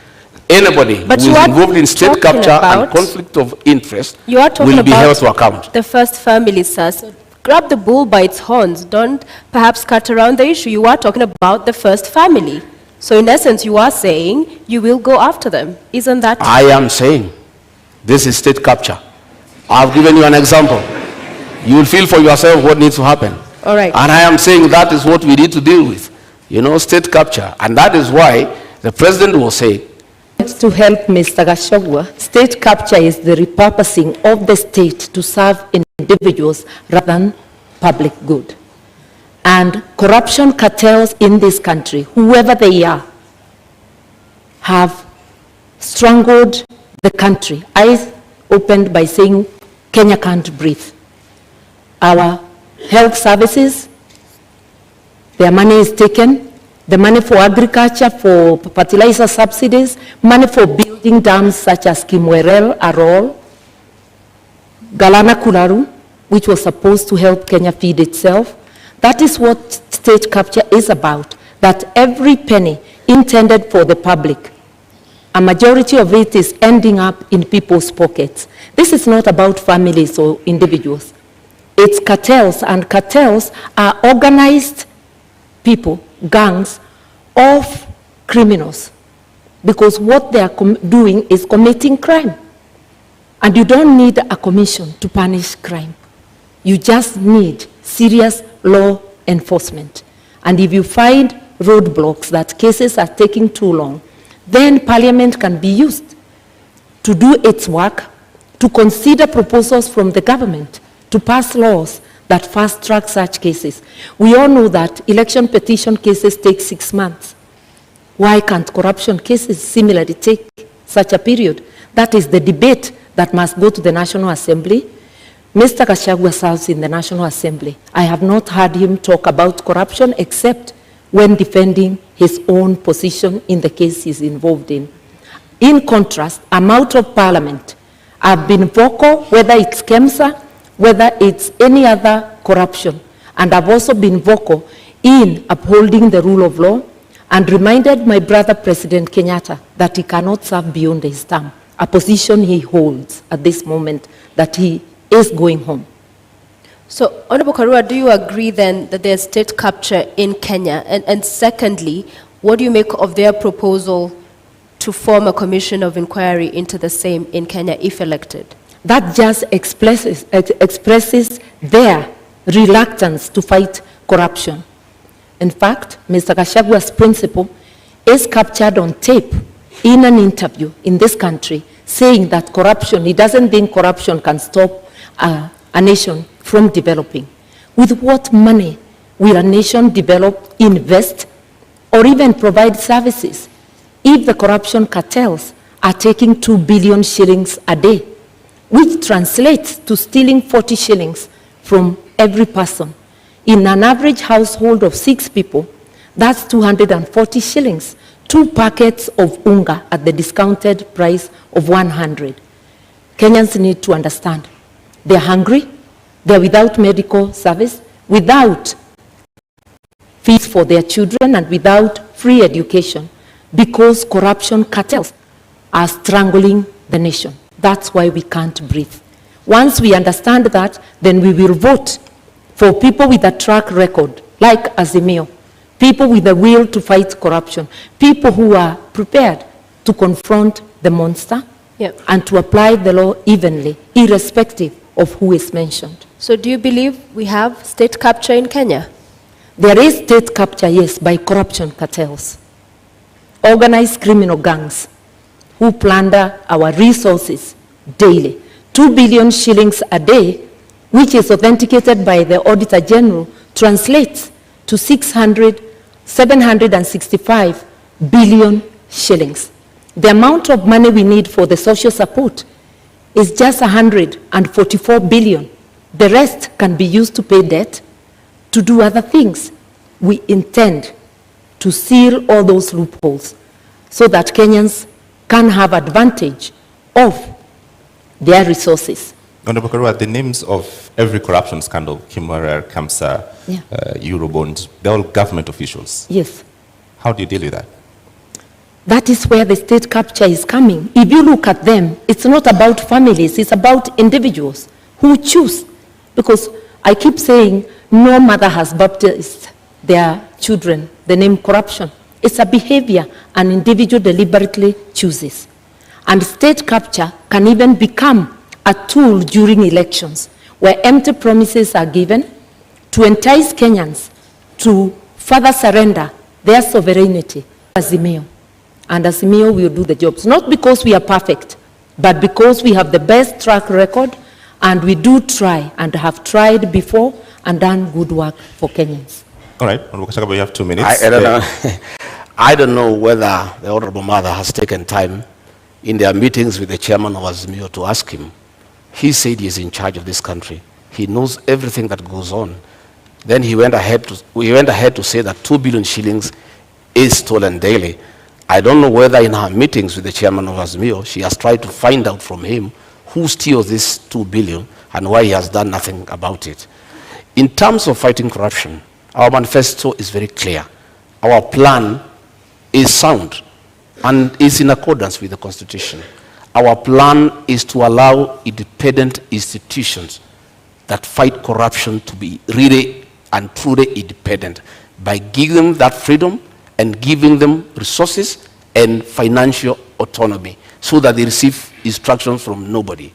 Anybody who is involved in state capture and conflict of interest will be held to account. The first family, sir. So grab the bull by its horns. Don't perhaps cut around the issue. You are talking about the first family. So in essence, you are saying you will go after them. Isn't that? I am saying this is state capture. I've given you an example. You will feel for yourself what needs to happen. All right. And I am saying that is what we need to deal with. You know, state capture. And that is why the president will say, to help Mr. Gachagua, state capture is the repurposing of the state to serve individuals rather than public good. And corruption cartels in this country, whoever they are, have strangled the country. Eyes opened by saying, Kenya can't breathe. Our health services, their money is taken. The money for agriculture, for fertilizer subsidies, money for building dams such as Kimwerel, Arol, Galana Kularu, which was supposed to help Kenya feed itself. That is what state capture is about, that every penny intended for the public, a majority of it is ending up in people's pockets. This is not about families or individuals. It's cartels, and cartels are organized people, gangs of criminals, because what they are doing is committing crime. And you don't need a commission to punish crime. You just need serious law enforcement. And if you find roadblocks, that cases are taking too long, then Parliament can be used to do its work, to consider proposals from the government, to pass laws that fast-track such cases. We all know that election petition cases take 6 months. Why can't corruption cases similarly take such a period? That is the debate that must go to the National Assembly. Mr. Gachagua serves in the National Assembly. I have not heard him talk about corruption except when defending his own position in the case he's involved in. In contrast, I'm out of Parliament. I've been vocal, whether it's KEMSA, whether it's any other corruption. And I've also been vocal in upholding the rule of law and reminded my brother, President Kenyatta, that he cannot serve beyond his term, a position he holds at this moment, that he is going home. So, Honorable Karua, do you agree then that there's state capture in Kenya? And secondly, what do you make of their proposal to form a commission of inquiry into the same in Kenya if elected? That just expresses their reluctance to fight corruption. In fact, Mr. Gachagua's principle is captured on tape in an interview in this country, saying that corruption, he doesn't think corruption can stop a nation from developing. With what money will a nation develop, invest, or even provide services if the corruption cartels are taking 2 billion shillings a day, which translates to stealing 40 shillings from every person? In an average household of 6 people, that's 240 shillings, 2 packets of unga at the discounted price of 100. Kenyans need to understand. They're hungry, they're without medical service, without fees for their children, and without free education, because corruption cartels are strangling the nation. That's why we can't breathe. Once we understand that, then we will vote for people with a track record, like Azimio, people with the will to fight corruption, people who are prepared to confront the monster and to apply the law evenly, irrespective of who is mentioned. So do you believe we have state capture in Kenya? There is state capture, yes, by corruption cartels, organized criminal gangs who plunder our resources daily. 2 billion shillings a day, which is authenticated by the Auditor General, translates to 765 billion shillings. The amount of money we need for the social support is just 144 billion. The rest can be used to pay debt, to do other things. We intend to seal all those loopholes so that Kenyans can have advantage of their resources. Honorable Karua, the names of every corruption scandal, Kimwarer, Kamsa, Eurobond, they're all government officials. Yes. How do you deal with that? That is where the state capture is coming. If you look at them, it's not about families, it's about individuals who choose. Because I keep saying, no mother has baptized their children the name corruption. It's a behavior an individual deliberately chooses. And state capture can even become a tool during elections, where empty promises are given to entice Kenyans to further surrender their sovereignty. Azimio. And Azimio will do the jobs, not because we are perfect, but because we have the best track record, and we do try and have tried before and done good work for Kenyans. All right, Honorable Gachagua, you have 2 minutes. I don't know. I don't know whether the Honorable Mother has taken time in their meetings with the chairman of Azimio to ask him. He said he is in charge of this country. He knows everything that goes on. Then we went ahead to say that 2 billion shillings is stolen daily. I don't know whether in her meetings with the chairman of Azimio, she has tried to find out from him who steals this 2 billion and why he has done nothing about it. In terms of fighting corruption, our manifesto is very clear. Our plan is sound and is in accordance with the Constitution. Our plan is to allow independent institutions that fight corruption to be really and truly independent by giving them that freedom and giving them resources and financial autonomy so that they receive instructions from nobody.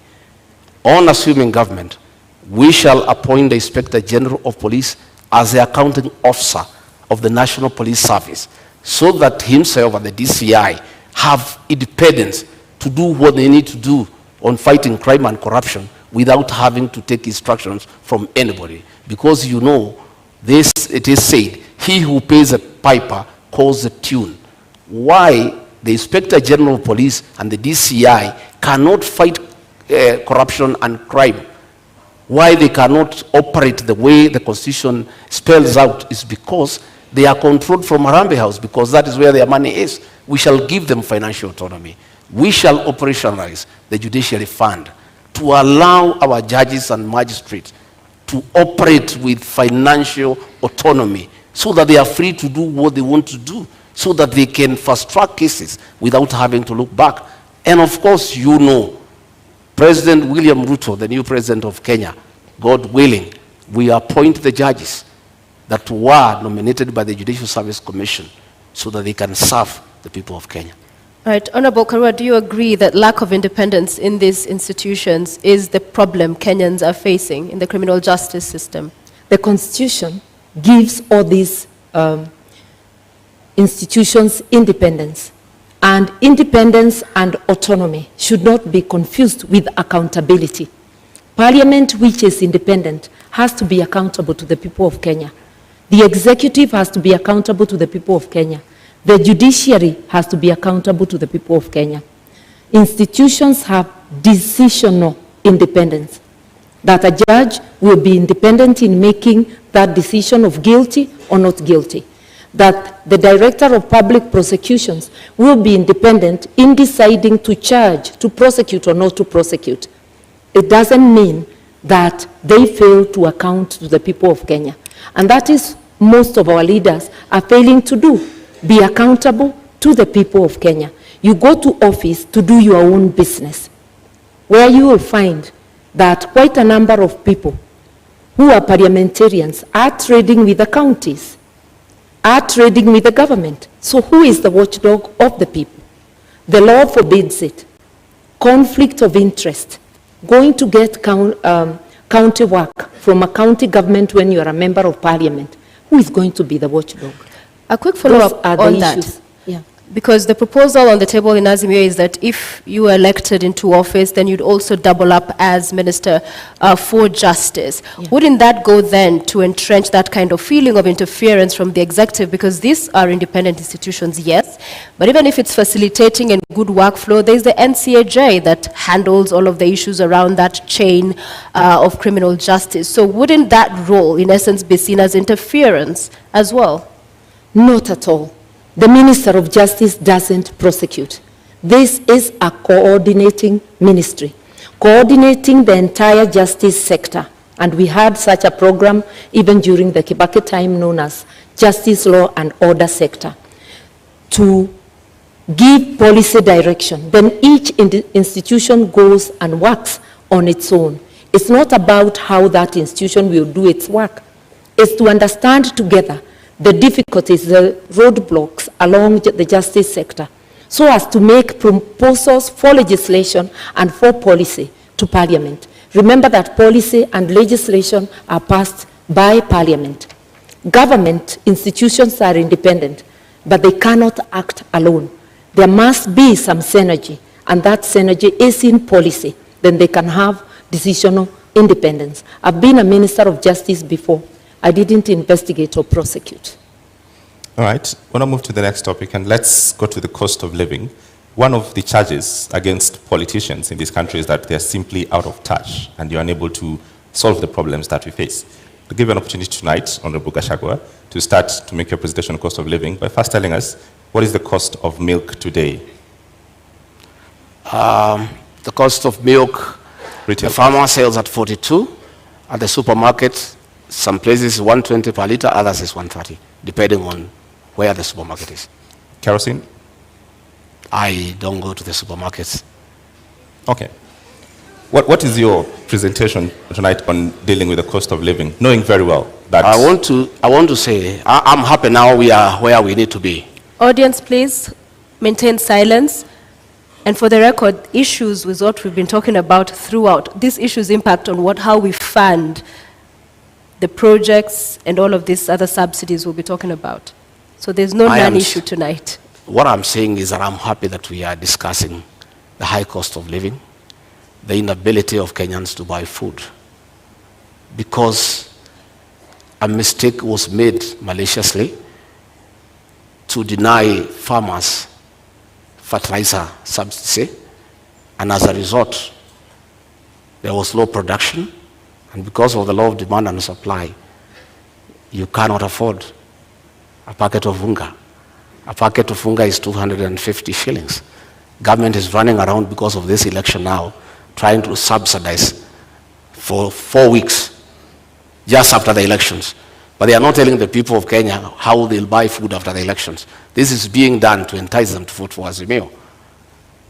On assuming government, we shall appoint the Inspector General of Police as the accounting officer of the National Police Service so that himself and the DCI have independence to do what they need to do on fighting crime and corruption without having to take instructions from anybody. Because you know, it is said, he who pays a piper calls the tune. Why the Inspector General of Police and the DCI cannot fight corruption and crime, why they cannot operate the way the Constitution spells out, is because they are controlled from Harambee House, because that is where their money is. We shall give them financial autonomy. We shall operationalize the judiciary fund to allow our judges and magistrates to operate with financial autonomy so that they are free to do what they want to do, so that they can fast-track cases without having to look back. And of course, you know, President William Ruto, the new president of Kenya, God willing, we appoint the judges that were nominated by the Judicial Service Commission so that they can serve the people of Kenya. All right, Honorable Karua, do you agree that lack of independence in these institutions is the problem Kenyans are facing in the criminal justice system? The Constitution gives all these institutions independence, and independence and autonomy should not be confused with accountability. Parliament, which is independent, has to be accountable to the people of Kenya. The executive has to be accountable to the people of Kenya. The judiciary has to be accountable to the people of Kenya. Institutions have decisional independence, that a judge will be independent in making that decision of guilty or not guilty, that the director of public prosecutions will be independent in deciding to charge, to prosecute or not to prosecute. It doesn't mean that they fail to account to the people of Kenya. And that is most of our leaders are failing to do. be accountable to the people of Kenya. You go to office to do your own business, where you will find that quite a number of people who are parliamentarians are trading with the counties, are trading with the government. So who is the watchdog of the people? The law forbids it. Conflict of interest. Going to get county work from a county government when you are a member of parliament. Who is going to be the watchdog? A quick follow-up on that. Yeah. Because the proposal on the table in Azimio is that if you are elected into office, then you'd also double up as Minister for Justice. Yeah. Wouldn't that go then to entrench that kind of feeling of interference from the executive? Because these are independent institutions, yes, but even if it's facilitating and good workflow, there's the NCAJ that handles all of the issues around that chain of criminal justice. So wouldn't that role, in essence, be seen as interference as well? Not at all. The Minister of Justice doesn't prosecute. This is a coordinating ministry, coordinating the entire justice sector. And we had such a program even during the Kibaki time known as Justice Law and Order Sector, to give policy direction. Then each institution goes and works on its own. It's not about how that institution will do its work. It's to understand together the difficulties, the roadblocks along the justice sector, so as to make proposals for legislation and for policy to Parliament. Remember that policy and legislation are passed by Parliament. Government institutions are independent, but they cannot act alone. There must be some synergy, and that synergy is in policy. Then they can have decisional independence. I've been a Minister of Justice before. I didn't investigate or prosecute. All right, I want to move to the next topic, and let's go to the cost of living. One of the charges against politicians in this country is that they're simply out of touch and you're unable to solve the problems that we face. To give you an opportunity tonight, Honorable Gachagua, to start to make your presentation on cost of living by first telling us, what is the cost of milk today? The cost of milk, Retail. the farmer sells at 42. At the supermarket, some places 120 per liter, others is 130, depending on where the supermarket is. Kerosene? I don't go to the supermarkets. Okay. What is your presentation tonight on dealing with the cost of living, knowing very well that... I want to say, I'm happy now we are where we need to be. Audience, please maintain silence. And for the record, issues with what we've been talking about throughout, these issues impact on how we fund the projects and all of these other subsidies we'll be talking about. So there's no non-issue tonight. What I'm saying is that I'm happy that we are discussing the high cost of living, the inability of Kenyans to buy food, because a mistake was made maliciously to deny farmers fertilizer subsidy, and as a result, there was low production, and because of the law of demand and supply, you cannot afford a packet of unga. A packet of unga is 250 shillings. Government is running around because of this election now, trying to subsidize for 4 weeks, just after the elections. But they are not telling the people of Kenya how they'll buy food after the elections. This is being done to entice them to vote for Azimio.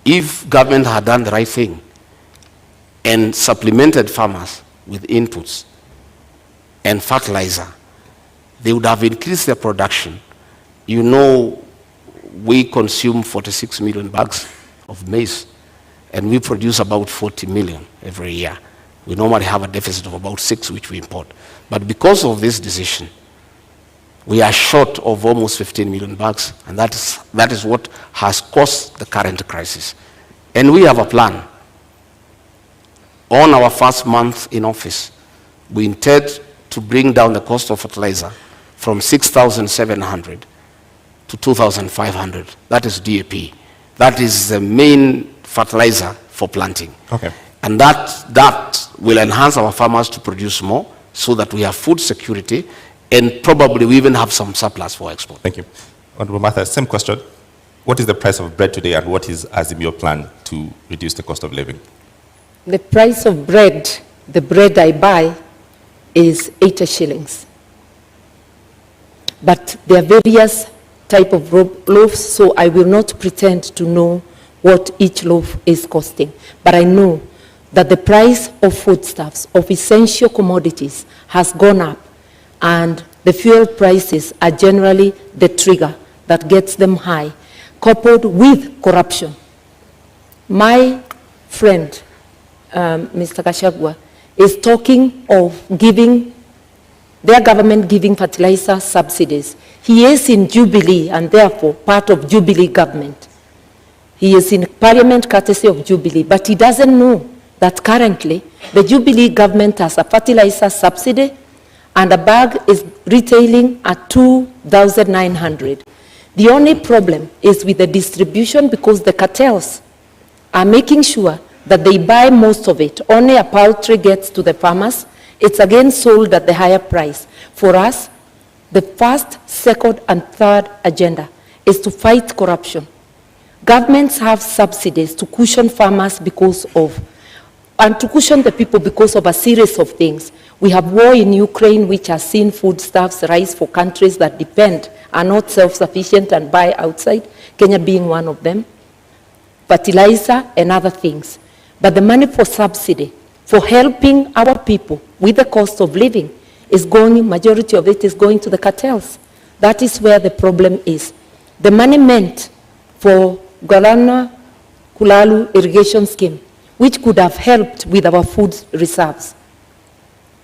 If government had done the right thing and supplemented farmers with inputs and fertilizer, they would have increased their production. You know, we consume 46 million bags of maize, and we produce about 40 million every year. We normally have a deficit of about 6, which we import. But because of this decision, we are short of almost 15 million bags, and that is what has caused the current crisis. And we have a plan. On our first month in office, we intend to bring down the cost of fertilizer from 6,700 to 2,500. That is DAP. That is the main fertilizer for planting. Okay. And that will enhance our farmers to produce more so that we have food security, and probably we even have some surplus for export. Thank you. Honorable Martha, same question. What is the price of bread today, and what is Azimio plan to reduce the cost of living? The price of bread, the bread I buy, is 80 shillings. But there are various type of loaves, so I will not pretend to know what each loaf is costing. But I know that the price of foodstuffs, of essential commodities, has gone up, and the fuel prices are generally the trigger that gets them high, coupled with corruption. My friend, Mr. Gachagua, is talking of giving, their government giving fertilizer subsidies. He is in Jubilee and therefore part of Jubilee government. He is in parliament courtesy of Jubilee, but he doesn't know that currently the Jubilee government has a fertilizer subsidy and a bag is retailing at 2,900. The only problem is with the distribution, because the cartels are making sure that they buy most of it. Only a paltry gets to the farmers. It's again sold at the higher price. For us, the first, second, and third agenda is to fight corruption. Governments have subsidies to cushion farmers because of, and to cushion the people because of a series of things. We have war in Ukraine, which has seen foodstuffs rise for countries that depend, are not self-sufficient and buy outside, Kenya being one of them, fertilizer and other things. But the money for subsidy, for helping our people with the cost of living, is going, majority of it is going to the cartels. That is where the problem is. The money meant for Galana Kulalu irrigation scheme, which could have helped with our food reserves,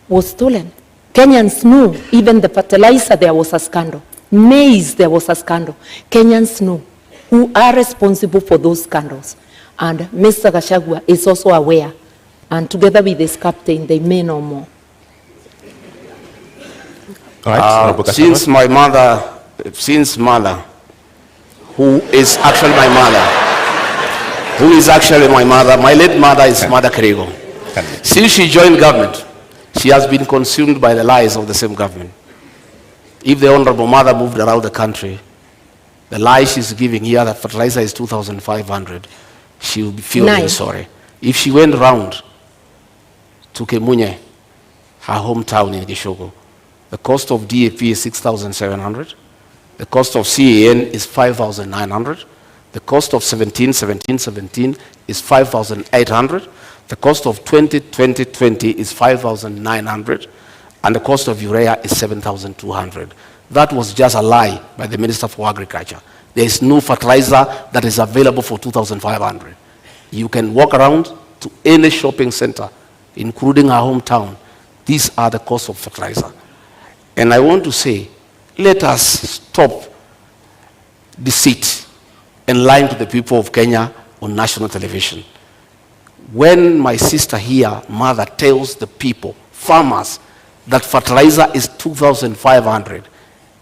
was stolen. Kenyans knew, even the fertilizer, there was a scandal. Maize, there was a scandal. Kenyans knew who are responsible for those scandals. And Mr. Gachagua is also aware. And together with his captain, they may know more. All right, since mother, who is actually my mother, my late mother is Mother Karigo. Since she joined government, she has been consumed by the lies of the same government. If the honorable mother moved around the country, the lie she's giving here that fertilizer is 2,500, she will feel very sorry. If she went round to Kemunye, her hometown in Gishogo, the cost of DAP is 6,700. The cost of CAN is 5,900. The cost of 17 is 5,800. The cost of 20 is 5,900. And the cost of urea is 7,200. That was just a lie by the Minister for Agriculture. There is no fertilizer that is available for 2,500. You can walk around to any shopping center, including our hometown. These are the costs of fertilizer. And I want to say, let us stop deceit and lying to the people of Kenya on national television. When my sister here, mother, tells the people, farmers, that fertilizer is 2,500,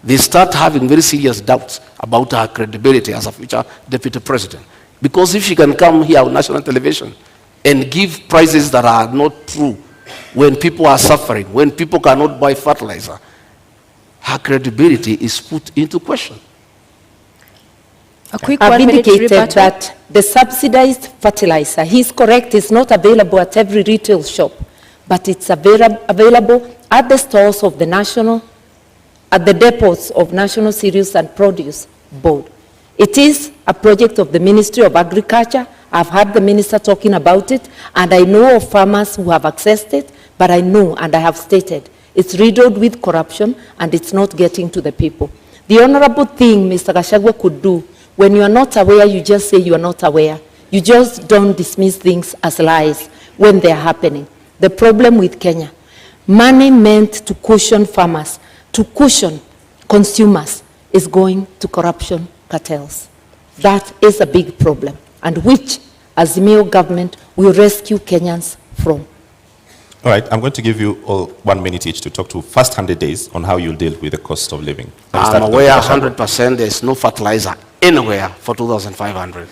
they start having very serious doubts about her credibility as a future deputy president. Because if she can come here on national television and give prices that are not true, when people are suffering, when people cannot buy fertilizer, her credibility is put into question. A quick I've 1 minute indicated rebuttal. that the subsidized fertilizer, he's correct, is not available at every retail shop, but it's available at the stores of the national, at the depots of National Cereals and Produce Board. It is a project of the Ministry of Agriculture. I've heard the minister talking about it, and I know of farmers who have accessed it, but I know, and I have stated, it's riddled with corruption, and it's not getting to the people. The honorable thing Mr. Gachagua could do, when you are not aware, you just say you are not aware. You just don't dismiss things as lies when they are happening. The problem with Kenya, money meant to cushion farmers, to cushion consumers, is going to corruption cartels. That is a big problem, and which, as the Azimio government, will rescue Kenyans from. All right, I'm going to give you all 1 minute each to talk to first 100 days on how you'll deal with the cost of living. I'm aware 100% there's no fertilizer anywhere for 2,500.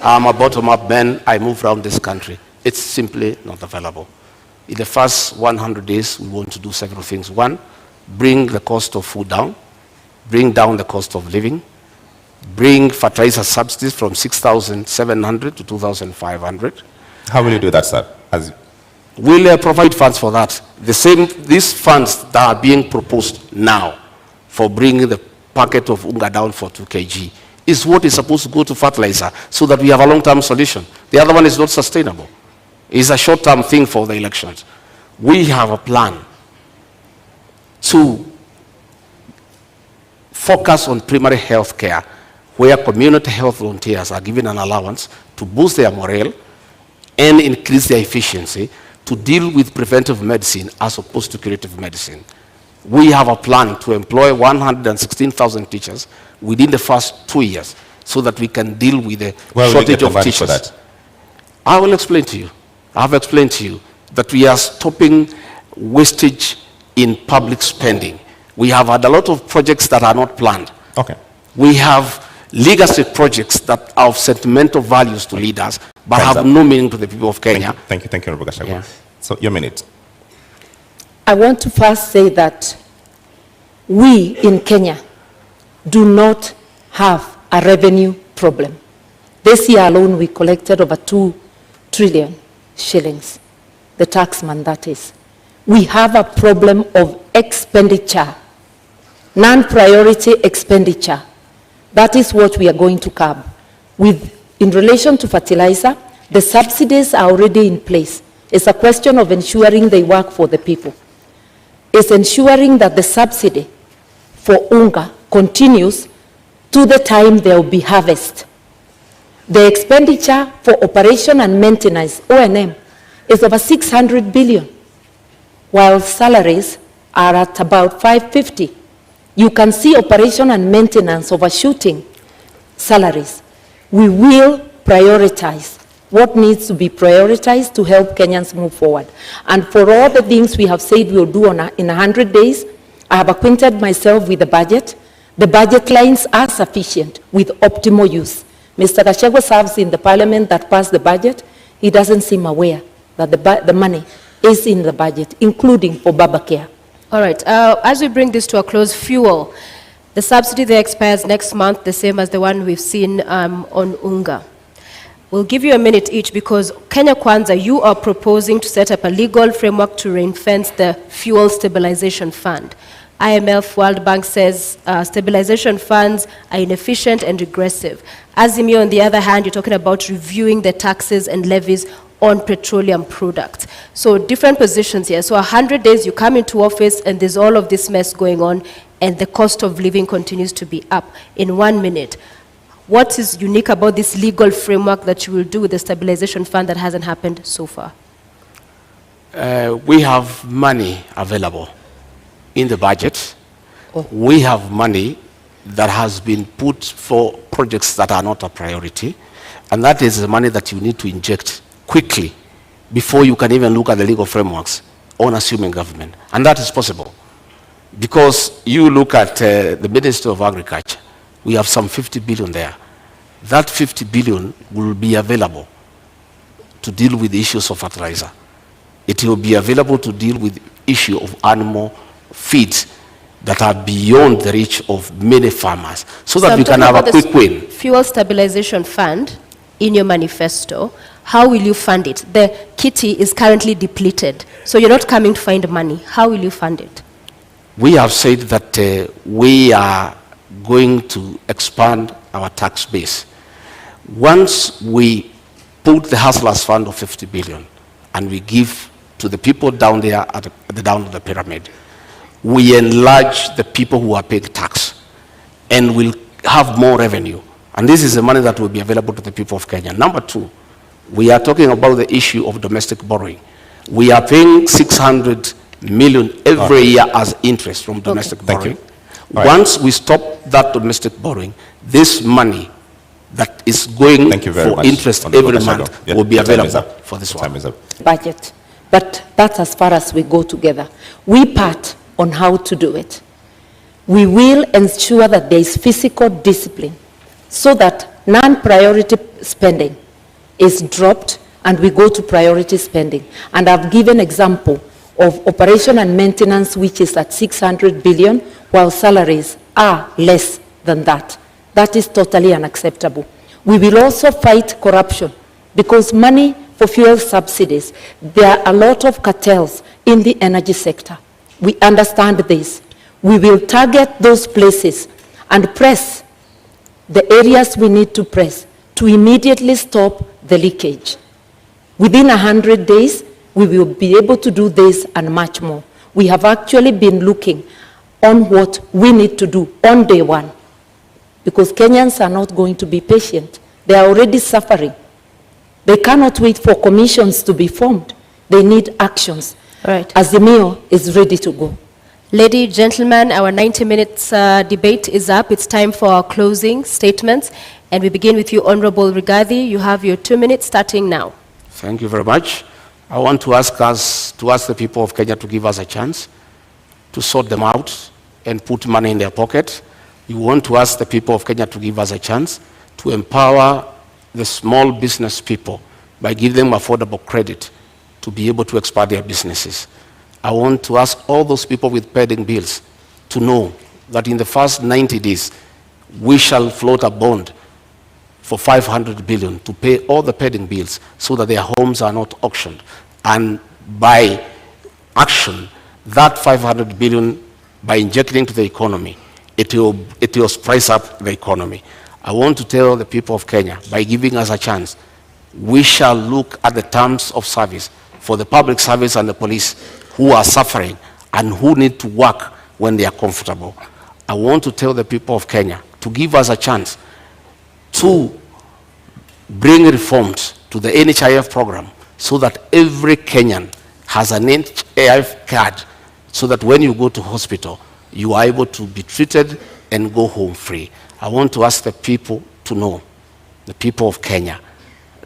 I'm a bottom-up man. I move around this country. It's simply not available. In the first 100 days, we want to do several things. One, bring the cost of food down, bring down the cost of living, bring fertilizer subsidies from 6,700 to 2,500. How will you do that, sir? We'll provide funds for that. These funds that are being proposed now for bringing the packet of unga down for 2 kg is what is supposed to go to fertilizer so that we have a long-term solution. The other one is not sustainable. It's a short-term thing for the elections. We have a plan to focus on primary health care, where community health volunteers are given an allowance to boost their morale and increase their efficiency to deal with preventive medicine as opposed to curative medicine. We have a plan to employ 116,000 teachers within the first 2 years so that we can deal with the shortage of teachers. For that? I will explain to you. I've explained to you that we are stopping wastage in public spending. We have had a lot of projects that are not planned. Okay. We have legacy projects that are of sentimental values to leaders, but Time's have up. no meaning to the people of Kenya. Thank you, Honorable Gachagua. Yeah. So, your minute. I want to first say that we in Kenya do not have a revenue problem. This year alone, we collected over 2 trillion shillings, the taxman that is. We have a problem of expenditure, non-priority expenditure. That is what we are going to curb. In relation to fertilizer, the subsidies are already in place. It's a question of ensuring they work for the people. It's ensuring that the subsidy for unga continues to the time there will be harvest. The expenditure for operation and maintenance, O&M, is over 600 billion, while salaries are at about 550. You can see operation and maintenance overshooting salaries. We will prioritize what needs to be prioritized to help Kenyans move forward. And for all the things we have said we'll do in 100 days, I have acquainted myself with the budget. The budget lines are sufficient with optimal use. Mr. Gachagua serves in the parliament that passed the budget. He doesn't seem aware that the money is in the budget, including for Baba Care. All right. As we bring this to a close, fuel. The subsidy there expires next month, the same as the one we've seen on unga. We'll give you a minute each because Kenya Kwanza, you are proposing to set up a legal framework to ring-fence the fuel stabilization fund. IMF, World Bank says stabilization funds are inefficient and regressive. Azimio, on the other hand, you're talking about reviewing the taxes and levies on petroleum products. So different positions here. So 100 days, you come into office and there's all of this mess going on and the cost of living continues to be up. In 1 minute, what is unique about this legal framework that you will do with the stabilization fund that hasn't happened so far? We have money available in the budget. We have money that has been put for projects that are not a priority, and that is the money that you need to inject quickly before you can even look at the legal frameworks on assuming government. And that is possible because you look at the Ministry of Agriculture, we have some 50 billion there. That 50 billion will be available to deal with the issues of fertilizer. It will be available to deal with the issue of animal feeds that are beyond the reach of many farmers, so that we can have a quick win. Fuel Stabilization Fund in your manifesto, how will you fund it? The kitty is currently depleted, so you're not coming to find money. How will you fund it? We have said that we are going to expand our tax base. Once we put the Hustlers Fund of 50 billion and we give to the people down there at the down of the pyramid, we enlarge the people who are paying tax and will have more revenue. And this is the money that will be available to the people of Kenya. Number two, we are talking about the issue of domestic borrowing. We are paying 600 million every year as interest from domestic borrowing. Once we stop that domestic borrowing, this money that is going for interest every month will be available for this one. Budget. But that's as far as we go together. We part on how to do it. We will ensure that there is fiscal discipline so that non-priority spending is dropped and we go to priority spending. And I've given example of operation and maintenance, which is at 600 billion, while salaries are less than that. That is totally unacceptable. We will also fight corruption because money for fuel subsidies, there are a lot of cartels in the energy sector. We understand this. We will target those places and press the areas we need to press to immediately stop the leakage. Within 100 days, we will be able to do this and much more. We have actually been looking on what we need to do on day one, because Kenyans are not going to be patient. They are already suffering. They cannot wait for commissions to be formed. They need actions. All right. Azimio is ready to go. Ladies, gentlemen, our 90 minutes debate is up. It's time for our closing statements. And we begin with you, Honorable Rigathi. You have your 2 minutes starting now. Thank you very much. I want to ask the people of Kenya to give us a chance to sort them out and put money in their pocket. We want to ask the people of Kenya to give us a chance to empower the small business people by giving them affordable credit to be able to expand their businesses. I want to ask all those people with pending bills to know that in the first 90 days, we shall float a bond for 500 billion to pay all the pending bills so that their homes are not auctioned. And by action, that 500 billion, by injecting into the economy, it will spice up the economy. I want to tell the people of Kenya, by giving us a chance, we shall look at the terms of service for the public service and the police who are suffering and who need to work when they are comfortable. I want to tell the people of Kenya to give us a chance to bring reforms to the NHIF program so that every Kenyan has an NHIF card, so that when you go to hospital, you are able to be treated and go home free. I want to ask the people to know, the people of Kenya,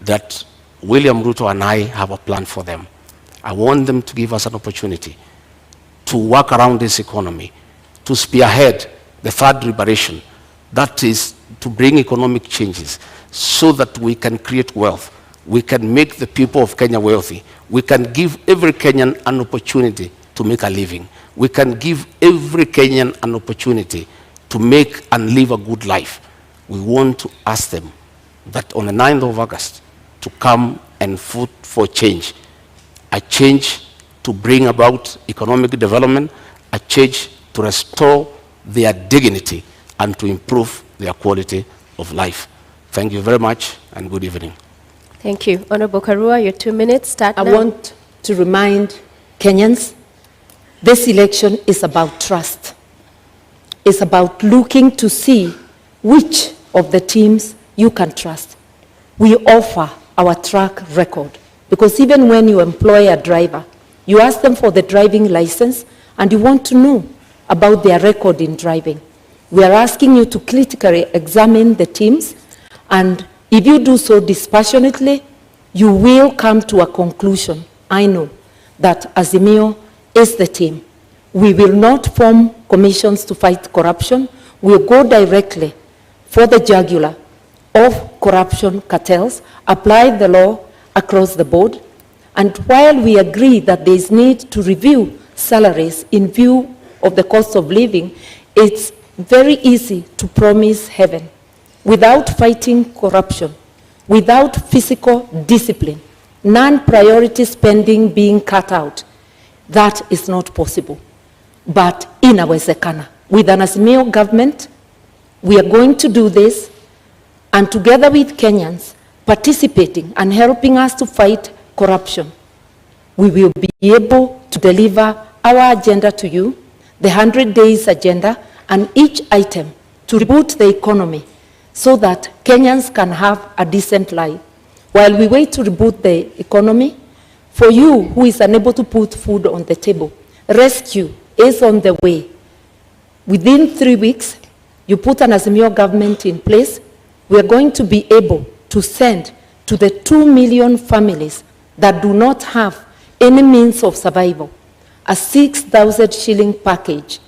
that William Ruto and I have a plan for them. I want them to give us an opportunity to work around this economy, to spearhead the third liberation, that is to bring economic changes so that we can create wealth. We can make the people of Kenya wealthy. We can give every Kenyan an opportunity to make a living. We can give every Kenyan an opportunity to make and live a good life. We want to ask them that on the 9th of August to come and vote for change. A change to bring about economic development, a change to restore their dignity and to improve their quality of life. Thank you very much and good evening. Thank you. Honorable Karua, your 2 minutes start I now. want to remind Kenyans, this election is about trust. It's about looking to see which of the teams you can trust. We offer our track record, because even when you employ a driver, you ask them for the driving license and you want to know about their record in driving. We are asking you to critically examine the teams, and if you do so dispassionately, you will come to a conclusion. I know that Azimio is the team. We will not form commissions to fight corruption. We'll go directly for the jugular of corruption cartels, apply the law across the board, and while we agree that there is need to review salaries in view of the cost of living, it's very easy to promise heaven. Without fighting corruption, without physical discipline, non-priority spending being cut out, that is not possible. But inawezekana. With an Azimio government, we are going to do this, and together with Kenyans participating and helping us to fight corruption, we will be able to deliver our agenda to you, the 100 days agenda, and each item to reboot the economy so that Kenyans can have a decent life. While we wait to reboot the economy, for you who is unable to put food on the table, rescue is on the way. Within 3 weeks, you put an Azimio government in place, we are going to be able to send to the 2 million families that do not have any means of survival a 6,000 shilling package,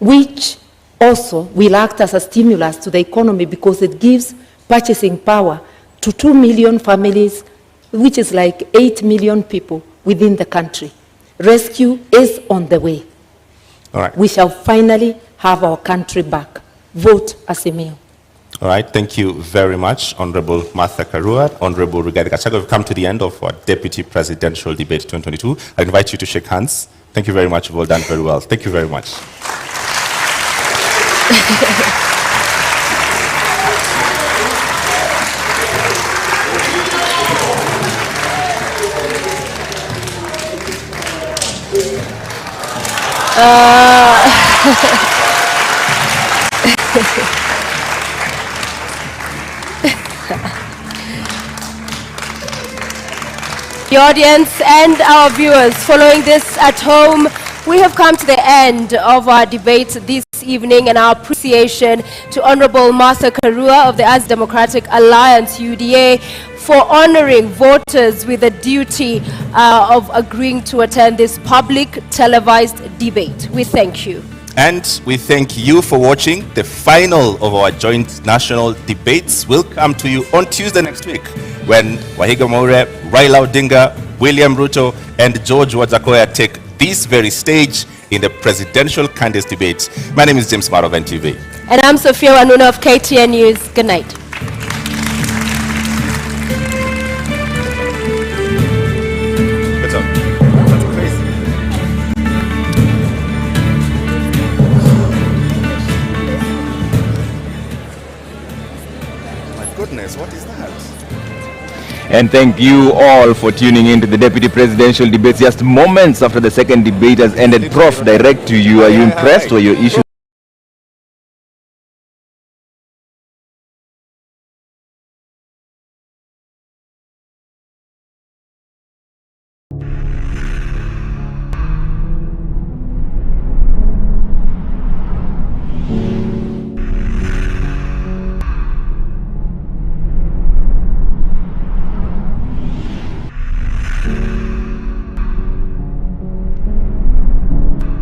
which also will act as a stimulus to the economy because it gives purchasing power to 2 million families, which is like 8 million people within the country. Rescue is on the way. All right. We shall finally have our country back. Vote Azimio. All right, thank you very much, Honorable Martha Karua, Honorable Rigathi Gachagua. We've come to the end of our Deputy Presidential Debate 2022. I invite you to shake hands. Thank you very much. Well done very well. Thank you very much. The audience and our viewers following this at home, we have come to the end of our debate this evening, and our appreciation to Honorable Martha Karua of the As Democratic Alliance, UDA, for honoring voters with the duty of agreeing to attend this public televised debate. We thank you. And we thank you for watching. The final of our joint national debates will come to you on Tuesday next week, when Wahiga Maure, Raila Odinga, William Ruto, and George Wajackoya take this very stage in the presidential candidates debate. My name is James Maro of NTV. And I'm Sophia Wanuna of KTN News. Good night. Goodness, what is that? And thank you all for tuning in to the Deputy Presidential Debates just moments after the second debate has ended. Prof, direct to you. Are you impressed or your issue?